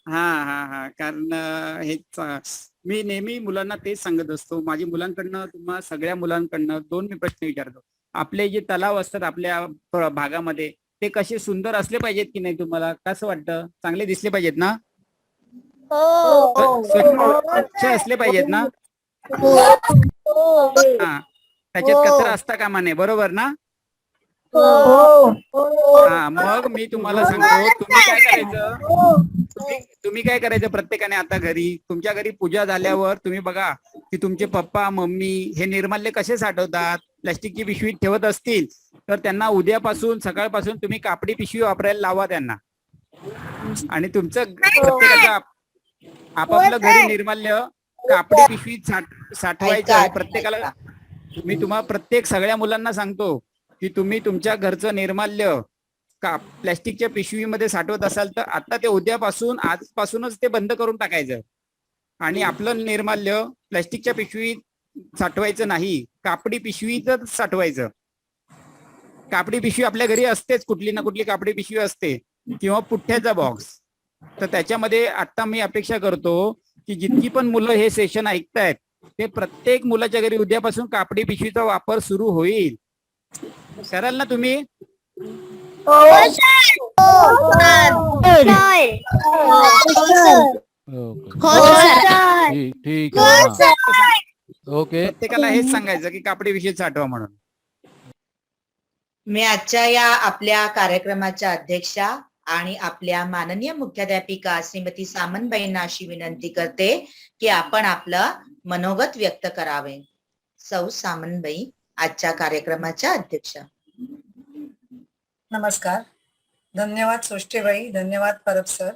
हा कारण हेच मी नेहमी मुलांना तेच सांगत असतो. माझी मुलांकडनं, तुम्हा सगळ्या मुलांकडनं 2 मी प्रश्न विचारतो. आपले जे तलाव असतात आपल्या भागामध्ये, ते कसे सुंदर असले पाहिजेत की नाही? तुम्हाला कसं वाटतं? चांगले दिसले पाहिजेत ना? स्वच्छ असले पाहिजेत ना? हा, त्याच्यात कचरा असता कामा नये, बरोबर ना? हा, मग मी तुम्हाला सांगतो, तुम्ही काय करायचं प्रत्येकाने आता घरी, तुमच्या घरी पूजा झाल्यावर तुम्ही बघा की तुमचे पप्पा मम्मी हे निर्माल्य कसे साठवतात. प्लास्टिकची पिशवी ठेवत असतील तर त्यांना उद्यापासून, सकाळपासून तुम्ही कापडी पिशवी वापरायला लावा त्यांना. आणि तुमचं प्रत्येकाचं आपापलं घरी निर्माल्य कापडी पिशवीत साठवायचं. ऐका हे प्रत्येकाला मी प्रत्येक सगळ्या मुलांना सांगतो की तुम्ही तुमच्या घरचं निर्माल्य प्लॅस्टिकच्या पिशवीमध्ये साठवत असाल तर आता ते उद्यापासून, आजपासूनच ते बंद करून टाकायचं. आणि आपलं निर्माल्य प्लॅस्टिकच्या पिशवीत साठवायचं नाही, कापडी पिशवीतच साठवायचं. कापडी पिशवी आपल्या घरी असतेच, कुठली ना कुठली कापडी पिशवी असते, किंवा पुठ्ठ्याचा बॉक्स. तर त्याच्यामध्ये आता मी अपेक्षा करतो की जितकी पण मुलं हे सेशन ऐकतायत ते प्रत्येक मुलाच्या घरी उद्यापासून कापडी पिशवीचा वापर सुरू होईल. कराल ना तुम्ही? ठीक आहे. ओके. प्रत्येकाला हेच सांगायचं की कापडी पिशवीत साठवा म्हणून. मी आजच्या या आपल्या कार्यक्रमाच्या अध्यक्षा आणि आपल्या माननीय मुख्याध्यापिका श्रीमती सामंतबाईंना अशी विनंती करते की आपण आपलं मनोगत व्यक्त करावे. सौ सामंतबाई, आजच्या कार्यक्रमाच्या अध्यक्षा. नमस्कार. धन्यवाद सोष्टेबाई, धन्यवाद परब सर.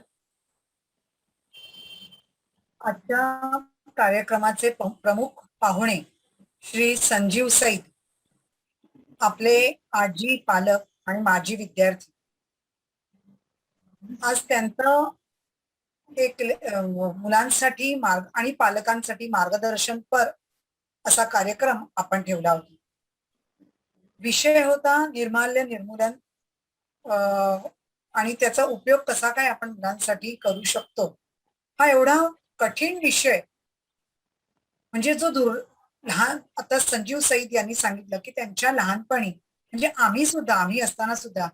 आजच्या कार्यक्रमाचे प्रमुख पाहुणे श्री संजीव सईद, आपले आजी पालक आणि माजी विद्यार्थी. आज त्यांचं एक मुलांसाठी आणि पालकांसाठी मार्गदर्शनपर असा कार्यक्रम आपण ठेवला होता. विषय होता निर्माल्य निर्मूलन आणि त्याचा उपयोग कसा काय आपण मुलांसाठी करू शकतो. हा एवढा कठीण विषय, म्हणजे जो लहान, आता संजीव सईद यांनी सांगितलं की त्यांच्या लहानपणी, म्हणजे आम्ही असताना सुद्धा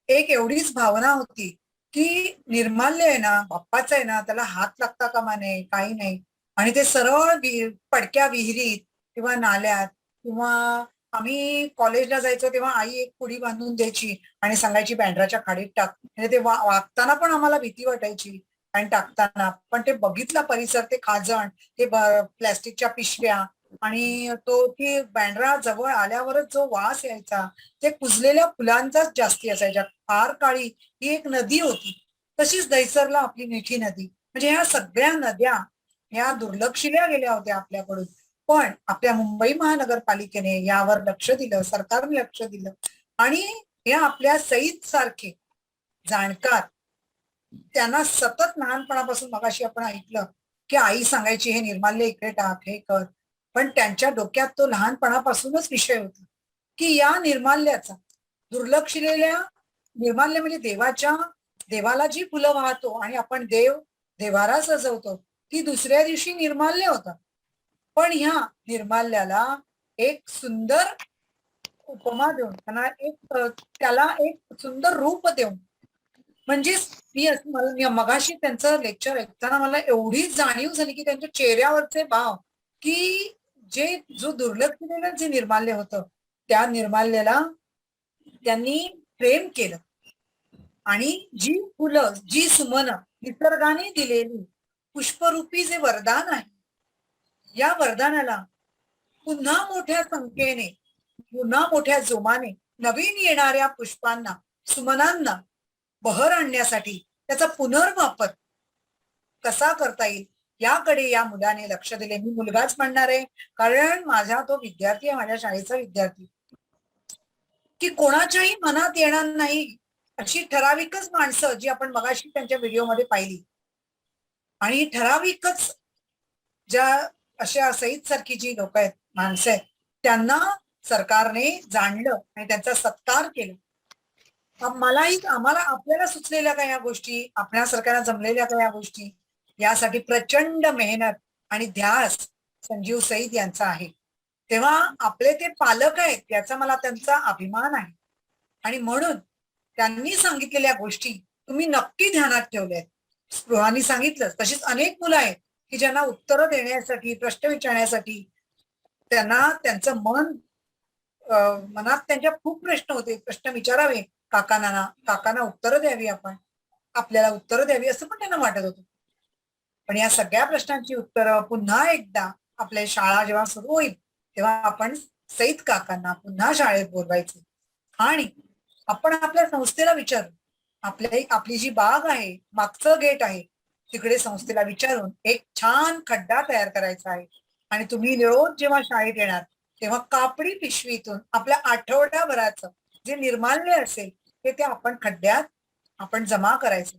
एक एवढीच भावना होती की निर्माल्य आहे ना, बाप्पाचं आहे ना, त्याला हात लागता कामा नये, काही नाही. आणि ते सरळ पडक्या विहिरीत किंवा नाल्यात, किंवा आम्ही कॉलेजला जायचो तेव्हा आई एक पुडी बांधून द्यायची आणि सांगायची बँड्राच्या खाडीत टाक. म्हणजे ते वागताना पण आम्हाला भीती वाटायची आणि टाकताना पण. ते बघितला परिसर, ते खाजण, ते प्लॅस्टिकच्या पिशव्या, आणि ती बँड्रा जवळ आल्यावरच जो वास यायचा, ते कुजलेल्या फुलांचाच जास्ती असायच्या. फार काळी ही एक नदी होती. तशीच दहिसरला आपली मिठी नदी. म्हणजे ह्या सगळ्या नद्या ह्या दुर्लक्षिल्या गेल्या होत्या आपल्याकडून. पण आपल्या मुंबई महानगरपालिकेने यावर लक्ष दिलं, सरकारने लक्ष दिलं, आणि हे आपल्या सईद सारखे जाणकार, त्यांना सतत लहानपणापासून, मगाशी आपण ऐकलं की आई सांगायची हे निर्माल्य इकडे टाक, हे कर, पण त्यांच्या डोक्यात तो लहानपणापासूनच विषय होता की या निर्माल्याचा, दुर्लक्षिलेल्या निर्माल्य म्हणजे देवाला जी फुलं वाहतो आणि आपण देवारा सजवतो, ती दुसऱ्या दिवशी निर्माल्य होतं. पण ह्या निर्माल्याला एक सुंदर उपमा देऊन, त्याला एक सुंदर रूप देऊन, म्हणजे मी मगाशी त्यांचं लेक्चर ऐकताना मला एवढी जाणीव झाली की त्यांच्या चेहऱ्यावरचे भाव, की जो दुर्लक्षिलेलं जे निर्माल्य होतं त्या निर्माल्याला त्यांनी प्रेम केलं, आणि जी फुलं, जी सुमनं निसर्गाने दिलेली पुष्परूपी जे वरदान आहे, या वरदानाला पुन्हा मोठ्या संख्येने, पुन्हा मोठ्या जोमाने नवीन येणाऱ्या पुष्पांना, सुमनांना बहर आणण्यासाठी त्याचा पुनर्वापर कसा करता येईल याकडे या मुलाने लक्ष दिले. मी मुलगाच म्हणणार आहे कारण माझा तो विद्यार्थी आहे, माझ्या शाळेचा विद्यार्थी, की कोणाच्याही मनात येणार नाही अशी ठराविकच माणसं जी आपण मगाशी त्यांच्या व्हिडिओमध्ये पाहिली, आणि ही ठराविकच ज्या अशा सईद सारखी जी लोक आहेत, माणसं आहेत, त्यांना सरकारने जाणलं आणि त्यांचा सत्कार केला. आम्हाला आपल्याला सुचलेल्या काही या गोष्टी, आपल्या सरकारला जमलेल्या काही या गोष्टी, यासाठी प्रचंड मेहनत आणि ध्यास संजीव सईद यांचा आहे. तेव्हा आपले ते पालक आहेत याचा मला त्यांचा अभिमान आहे. आणि म्हणून त्यांनी सांगितलेल्या गोष्टी तुम्ही नक्की ध्यानात ठेवल्यात. स्पृहानी सांगितलं, तशीच अनेक मुलं आहेत की ज्यांना उत्तरं देण्यासाठी, प्रश्न विचारण्यासाठी त्यांना त्यांचं मनात त्यांच्या खूप प्रश्न होते. प्रश्न विचारावे काकांना उत्तरं द्यावी, आपल्याला उत्तरं द्यावी असं पण त्यांना वाटत होतं. पण या सगळ्या प्रश्नांची उत्तरं पुन्हा एकदा आपल्या शाळा जेव्हा सुरू होईल तेव्हा आपण सईद काकांना पुन्हा शाळेत बोलवायचं आणि आपण आपल्या संस्थेला विचारू. आपली जी बाग आहे, मागचं गेट आहे, तिकडे संस्थेला विचारून एक छान खड्डा तयार करायचा आहे. आणि तुम्ही रोज जेव्हा शाळेत येणार तेव्हा कापडी पिशवीतून आपल्या आठवड्याभराचं जे निर्माल्य असेल ते आपण खड्ड्यात आपण जमा करायचं.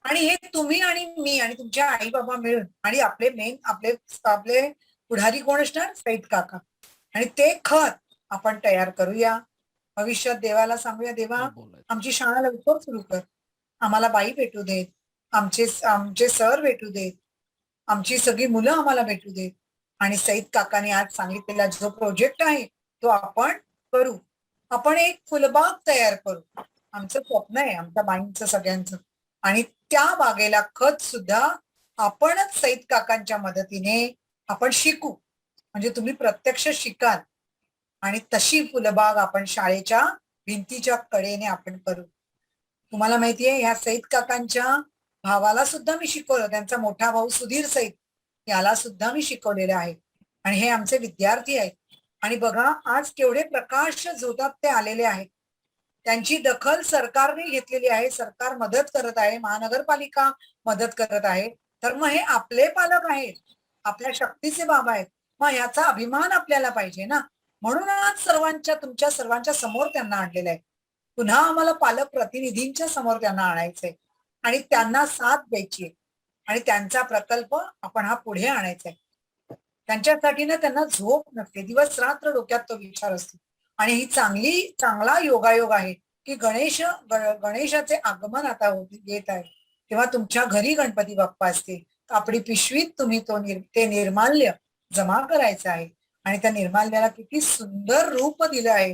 आणि हे तुम्ही आणि मी आणि तुमच्या आई बाबा मिळून, आणि आपले पुढारी कोण असणार? सईद काका. आणि ते खत आपण तयार करूया. भविष्यात देवाला सांगूया, देवा आमची शाळा लवकर सुरू कर, आम्हाला बाई भेटू देत, आमचे सर भेटू देत, आमची सगळी मुलं आम्हाला भेटू देत. आणि सईद काकाने आज सांगितलेला जो प्रोजेक्ट आहे तो आपण करू. आपण एक फुलबाग तयार करू. आमचं स्वप्न आहे, आमच्या बाईंचं सगळ्यांचं. आणि त्या बागेला खत सुद्धा आपणच सईद काकांच्या मदतीने आपण शिकू. म्हणजे तुम्ही प्रत्यक्ष शिकाल आणि तशी फुलबाग आपण शाळेच्या भिंतीच्या कडेने आपण करू. तुम्हाला माहितीये, ह्या सईद काकांच्या भावाला सुद्धा मी शिकवलं. त्यांचा मोठा भाऊ सुधीर सईद याला सुद्धा मी शिकवलेलं आहे. आणि हे आमचे विद्यार्थी आहेत. आणि बघा आज केवढे प्रकाश झोतात ते आलेले आहेत. त्यांची दखल सरकारने घेतलेली आहे. सरकार मदत करत आहे, महानगरपालिका मदत करत आहे. तर मग हे आपले पालक आहेत, आपल्या शक्तीचे बाबा आहेत. मग याचा अभिमान आपल्याला पाहिजे ना. म्हणून आज तुमच्या सर्वांच्या समोर त्यांना आणलेलं आहे. पुन्हा आम्हाला पालक प्रतिनिधींच्या समोर त्यांना आणायचंय आणि त्यांना साथ द्यायची आहे. आणि त्यांचा प्रकल्प आपण हा पुढे आणायचा आहे. त्यांच्यासाठी ना त्यांना झोप नसते, दिवस रात्र डोक्यात तो विचार असतो. आणि ही चांगला योगायोग आहे की गणेशाचे आगमन आता येत आहे. तेव्हा तुमच्या घरी गणपती बाप्पा असते, कापडी पिशवीत तुम्ही ते निर्माल्य जमा करायचं आहे. आणि त्या निर्माल्याला किती सुंदर रूप दिलं आहे.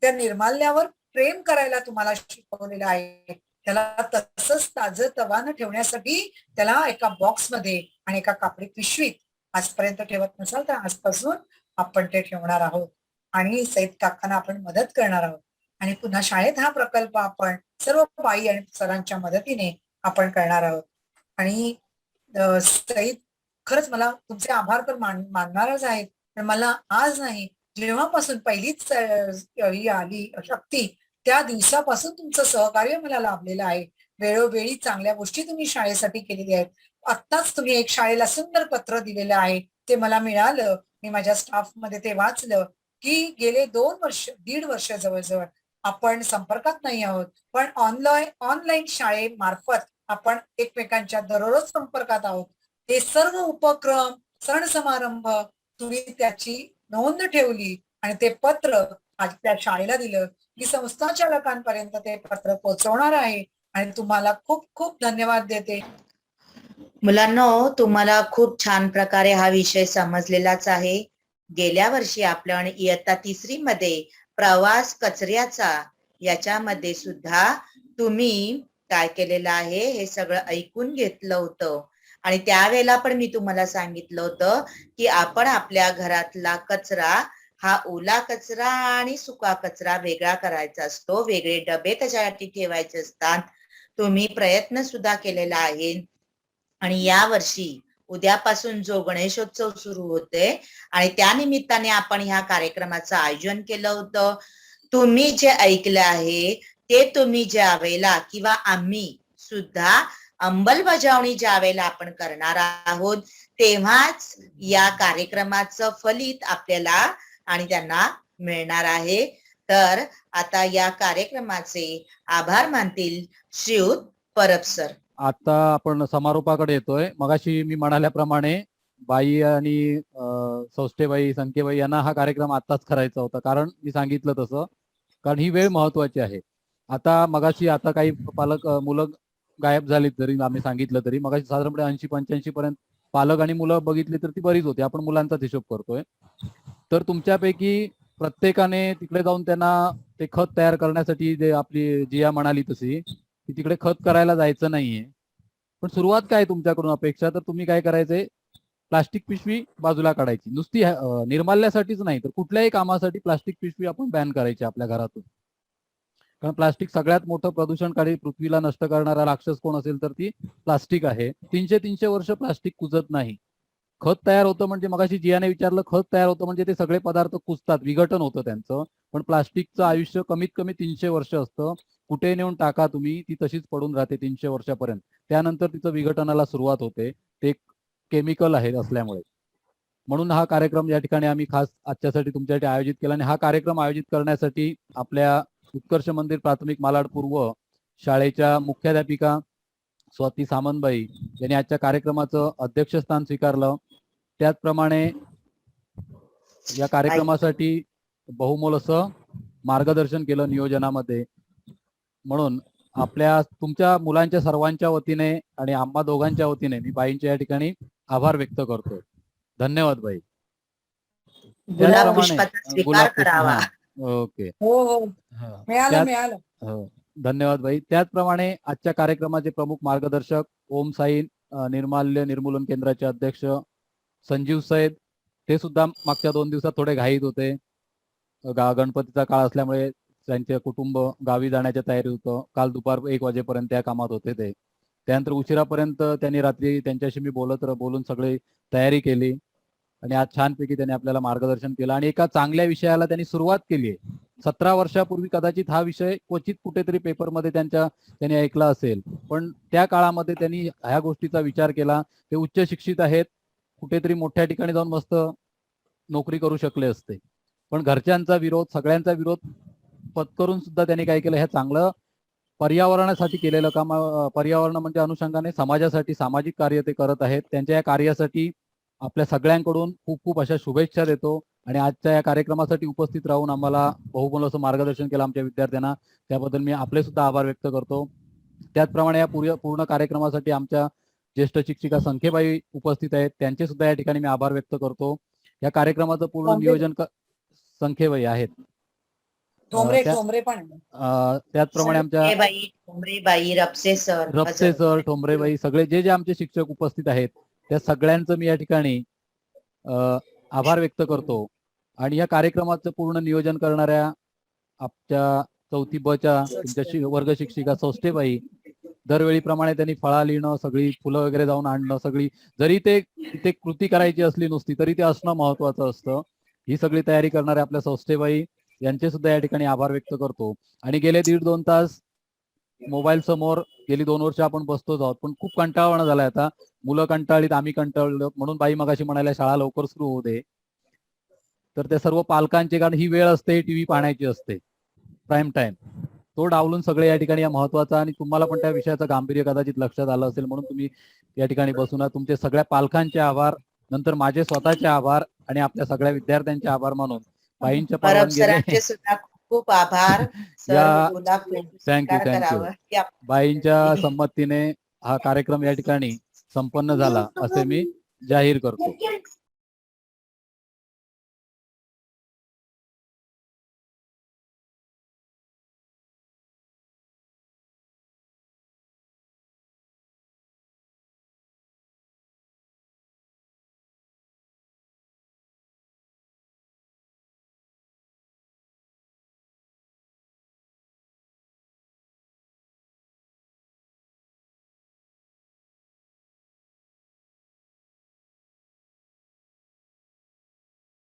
त्या निर्माल्यावर प्रेम करायला तुम्हाला शिकवलेलं आहे. त्याला तसंच ताजं तवानं ठेवण्यासाठी त्याला एका बॉक्समध्ये आणि एका कापडी पिशवीत आजपर्यंत ठेवत नसाल तर आजपासून आपण ते ठेवणार आहोत. आणि सईद काकांना आपण मदत करणार आहोत. आणि पुन्हा शाळेत हा प्रकल्प आपण सर्व बाई आणि सरांच्या मदतीने आपण करणार आहोत. आणि सईद, खरंच मला तुमचे आभार तर मानणारच आहेत. पण मला आज नाही, जेव्हापासून पहिलीच ही आली शक्ती त्या दिवसापासून तुमचं सहकार्य मला लाभलेलं आहे. वेळोवेळी चांगल्या गोष्टी तुम्ही शाळेसाठी केलेल्या आहेत. आत्ताच तुम्ही एक शाळेला सुंदर पत्र दिलेलं आहे, ते मला मिळालं. मी माझ्या स्टाफमध्ये ते वाचलं की गेले 1.5 वर्ष जवळजवळ आपण संपर्कात नाही आहोत, पण ऑनलाईन शाळेमार्फत आपण एकमेकांच्या दररोज संपर्कात आहोत. हे सर्व उपक्रम, सण समारंभ तुम्ही त्याची नोंद ठेवली आणि ते पत्र आज त्या शाळेला दिलं. मी संस्था चालकांपर्यंत ते पत्र पोहोचवणार आहे आणि तुम्हाला खूप खूप धन्यवाद देते. मुलांनो, तुम्हाला खूप छान प्रकारे हा विषय समजलेलाच आहे. गेल्या वर्षी आपण इयत्ता 3री मध्ये प्रवास कचऱ्याचा याच्यामध्ये सुद्धा तुम्ही काय केलेलं आहे हे सगळं ऐकून घेतलं होतं. आणि त्यावेळेला पण मी तुम्हाला सांगितलं होतं की आपण आपल्या घरातला कचरा हा ओला कचरा आणि सुका कचरा वेगळा करायचा असतो. वेगळे डबे त्याच्यासाठी ठेवायचे असतात. तुम्ही प्रयत्न सुद्धा केलेला आहे. आणि या वर्षी उद्यापासून जो गणेशोत्सव सुरू होते आणि त्या निमित्ताने आपण ह्या कार्यक्रमाचं आयोजन केलं होतं. तुम्ही जे ऐकलं आहे ते तुम्ही ज्या वेळेला किंवा आम्ही सुद्धा अंमलबजावणी ज्या वेळेला आपण करणार आहोत तेव्हाच या कार्यक्रमाचं फलित आपल्याला आणि त्यांना मिळणार आहे. तर आता या कार्यक्रमाचे आभार मानतील श्रीयुत परब सर. आता आपण समारोपाकडे येतोय. मगाशी मी म्हणाल्याप्रमाणे बाई आणि सौष्ठेबाई, संख्येबाई यांना हा कार्यक्रम आताच करायचा होता, कारण मी सांगितलं तसं, कारण ही वेळ महत्वाची आहे. आता काही पालक मुलं गायब झालीत जरी आम्ही सांगितलं तरी, मगाशी साधारणपणे 80-85 पर्यंत पालक आणि मुलं बघितली तर ती बरीच होती. आपण मुलांचाच हिशोब करतोय. तर तुमच्यापैकी प्रत्येकाने तिकडे जाऊन त्यांना ते खत तयार करण्यासाठी, जे आपली जिया म्हणाली तशी, की तिकडे खत करायला जायचं नाहीये. पण सुरुवात काय तुमच्याकडून अपेक्षा, तर तुम्ही काय करायचंय, प्लास्टिक पिशवी बाजूला काढायची. नुसती निर्माल्यासाठीच नाही, तर कुठल्याही कामासाठी प्लास्टिक पिशवी आपण बॅन करायची आपल्या घरातून. कारण प्लास्टिक सगळ्यात मोठं प्रदूषणकारी, पृथ्वीला नष्ट करणारा राक्षस कोण असेल तर ती प्लास्टिक आहे. 300 वर्ष प्लास्टिक कुजत नाही. खत तयार होतं म्हणजे, मगाशी जियाने विचारलं, खत तयार होतं म्हणजे ते सगळे पदार्थ कुजतात, विघटन होतं त्यांचं. पण प्लास्टिकचं आयुष्य कमीत कमी 300 वर्ष असतं. कुठे नेऊन टाका तुम्ही, ती तशीच पडून राहते 300 वर्षापर्यंत. त्यानंतर तिचं विघटनाला सुरुवात होते. ते केमिकल आहे असल्यामुळे. म्हणून हा कार्यक्रम या ठिकाणी आम्ही खास आजच्यासाठी तुमच्यासाठी आयोजित केला. आणि हा कार्यक्रम आयोजित करण्यासाठी आपल्या उत्कर्ष मंदिर प्राथमिक मालाड पूर्व शाळेच्या मुख्याध्यापिका स्वाती सामंतबाई यांनी आजच्या कार्यक्रमाचं अध्यक्षस्थान स्वीकारलं. त्याचप्रमाणे या कार्यक्रमासाठी बहुमोल असं मार्गदर्शन केलं नियोजनामध्ये. म्हणून तुमच्या मुलांच्या सर्वांच्या वतीने आणि आम्हा दोघांच्या वतीने मी बाईंच्या या ठिकाणी आभार व्यक्त करतो. धन्यवाद बाई. गुलाब पुष्पाचा स्वीकार करावा. ओके. हो हो, मिळालं त्यात- मिळालं. हो, धन्यवाद बाई. त्याचप्रमाणे आजच्या कार्यक्रमाचे प्रमुख मार्गदर्शक ओम साई निर्माल्य निर्मूलन केंद्राचे अध्यक्ष संजीव सैद, ते सुद्धा मागच्या 2 दिवसात थोडे घाईत होते. गणपतीचा काळ असल्यामुळे त्यांचे कुटुंब गावी जाण्याच्या तयारी होतं. काल दुपार 1 वाजेपर्यंत त्या कामात होते ते. त्यानंतर उशिरापर्यंत त्यांनी रात्री त्यांच्याशी मी बोलून सगळी तयारी केली आणि आज छानपैकी त्यांनी आपल्याला मार्गदर्शन केलं आणि एका चांगल्या विषयाला त्यांनी सुरुवात केली आहे. 17 वर्षापूर्वी कदाचित हा विषय क्वचित कुठेतरी पेपरमध्ये त्यांनी ऐकला असेल, पण त्या काळामध्ये त्यांनी ह्या गोष्टीचा विचार केला. ते उच्च शिक्षित आहेत, कुठेतरी मोठ्या ठिकाणी जाऊन मस्त नोकरी करू शकले असते, पण घरच्यांचा विरोध, सगळ्यांचा विरोध पत्करून सुद्धा त्यांनी काय केलं, ह्या चांगलं पर्यावरणासाठी केलेलं काम, पर्यावरण म्हणजे अनुषंगाने समाजासाठी सामाजिक कार्य ते करत आहेत. त्यांच्या या कार्यासाठी आपल्या सगळ्यांकडून खूप खूप अशा शुभेच्छा देतो. आणि आजच्या या कार्यक्रमासाठी उपस्थित राहून आम्हाला बहुमोल असं मार्गदर्शन केलं आमच्या विद्यार्थ्यांना, त्याबद्दल मी आपले सुद्धा आभार व्यक्त करतो. त्याचप्रमाणे या पूर्ण कार्यक्रमासाठी आमच्या ज्येष्ठ शिक्षिका संख्येबाई उपस्थित आहेत, त्यांचे सुद्धा या ठिकाणी मी आभार व्यक्त करतो. या कार्यक्रमाचं पूर्ण नियोजन संख्येबाई आहेत. ठोंबरे पण. त्याचप्रमाणे आमच्या ठोंबरेबाई, रपसे सर, ठोंबरेबाई, सगळे जे आमचे शिक्षक उपस्थित आहेत त्या सगळ्यांचं मी या ठिकाणी आभार व्यक्त करतो. आणि या कार्यक्रमाचं पूर्ण नियोजन करणाऱ्या आमच्या 4थी ब च्या तुमच्या वर्ग शिक्षिका सौष्ठेबाई, दरवेळीप्रमाणे त्यांनी फळा लिहिणं, सगळी फुलं वगैरे जाऊन आणणं, सगळी जरी ते कृती करायची असली नुसती तरी ते असणं महत्वाचं असतं. ही सगळी तयारी करणाऱ्या आपल्या सौष्ठेबाई यांचे सुद्धा या ठिकाणी आभार व्यक्त करतो. आणि गेले 1.5-2 तास मोबाईल समोर गेली 2 वर्ष आपण बसतोच आहोत, पण खूप कंटाळवाणं झालंय आता. मुलं कंटाळलीत, आम्ही कंटाळलो, म्हणून बाई मगाशी म्हणाल्या शाळा लवकर सुरू होऊ दे. तर त्या सर्व पालकांचे, कारण ही वेळ असते टीव्ही पाहण्याची असते, प्राईम टाइम, तो डावलून सगळे या ठिकाणी महत्वाचा, आणि तुम्हाला पण त्या विषयाचं गांभीर्य कदाचित लक्षात आलं असेल म्हणून तुम्ही या ठिकाणी बसून तुमचे सगळ्या पालकांचे आभार, नंतर माझे स्वतःचे आभार आणि आपल्या सगळ्या विद्यार्थ्यांचे आभार मानून बाईंच्या परवानगीने सुद्धा खूप आभार. थँक्यू. बाईंच्या संमतीने हा कार्यक्रम या ठिकाणी संपन्न झाला असे मी जाहीर करतो.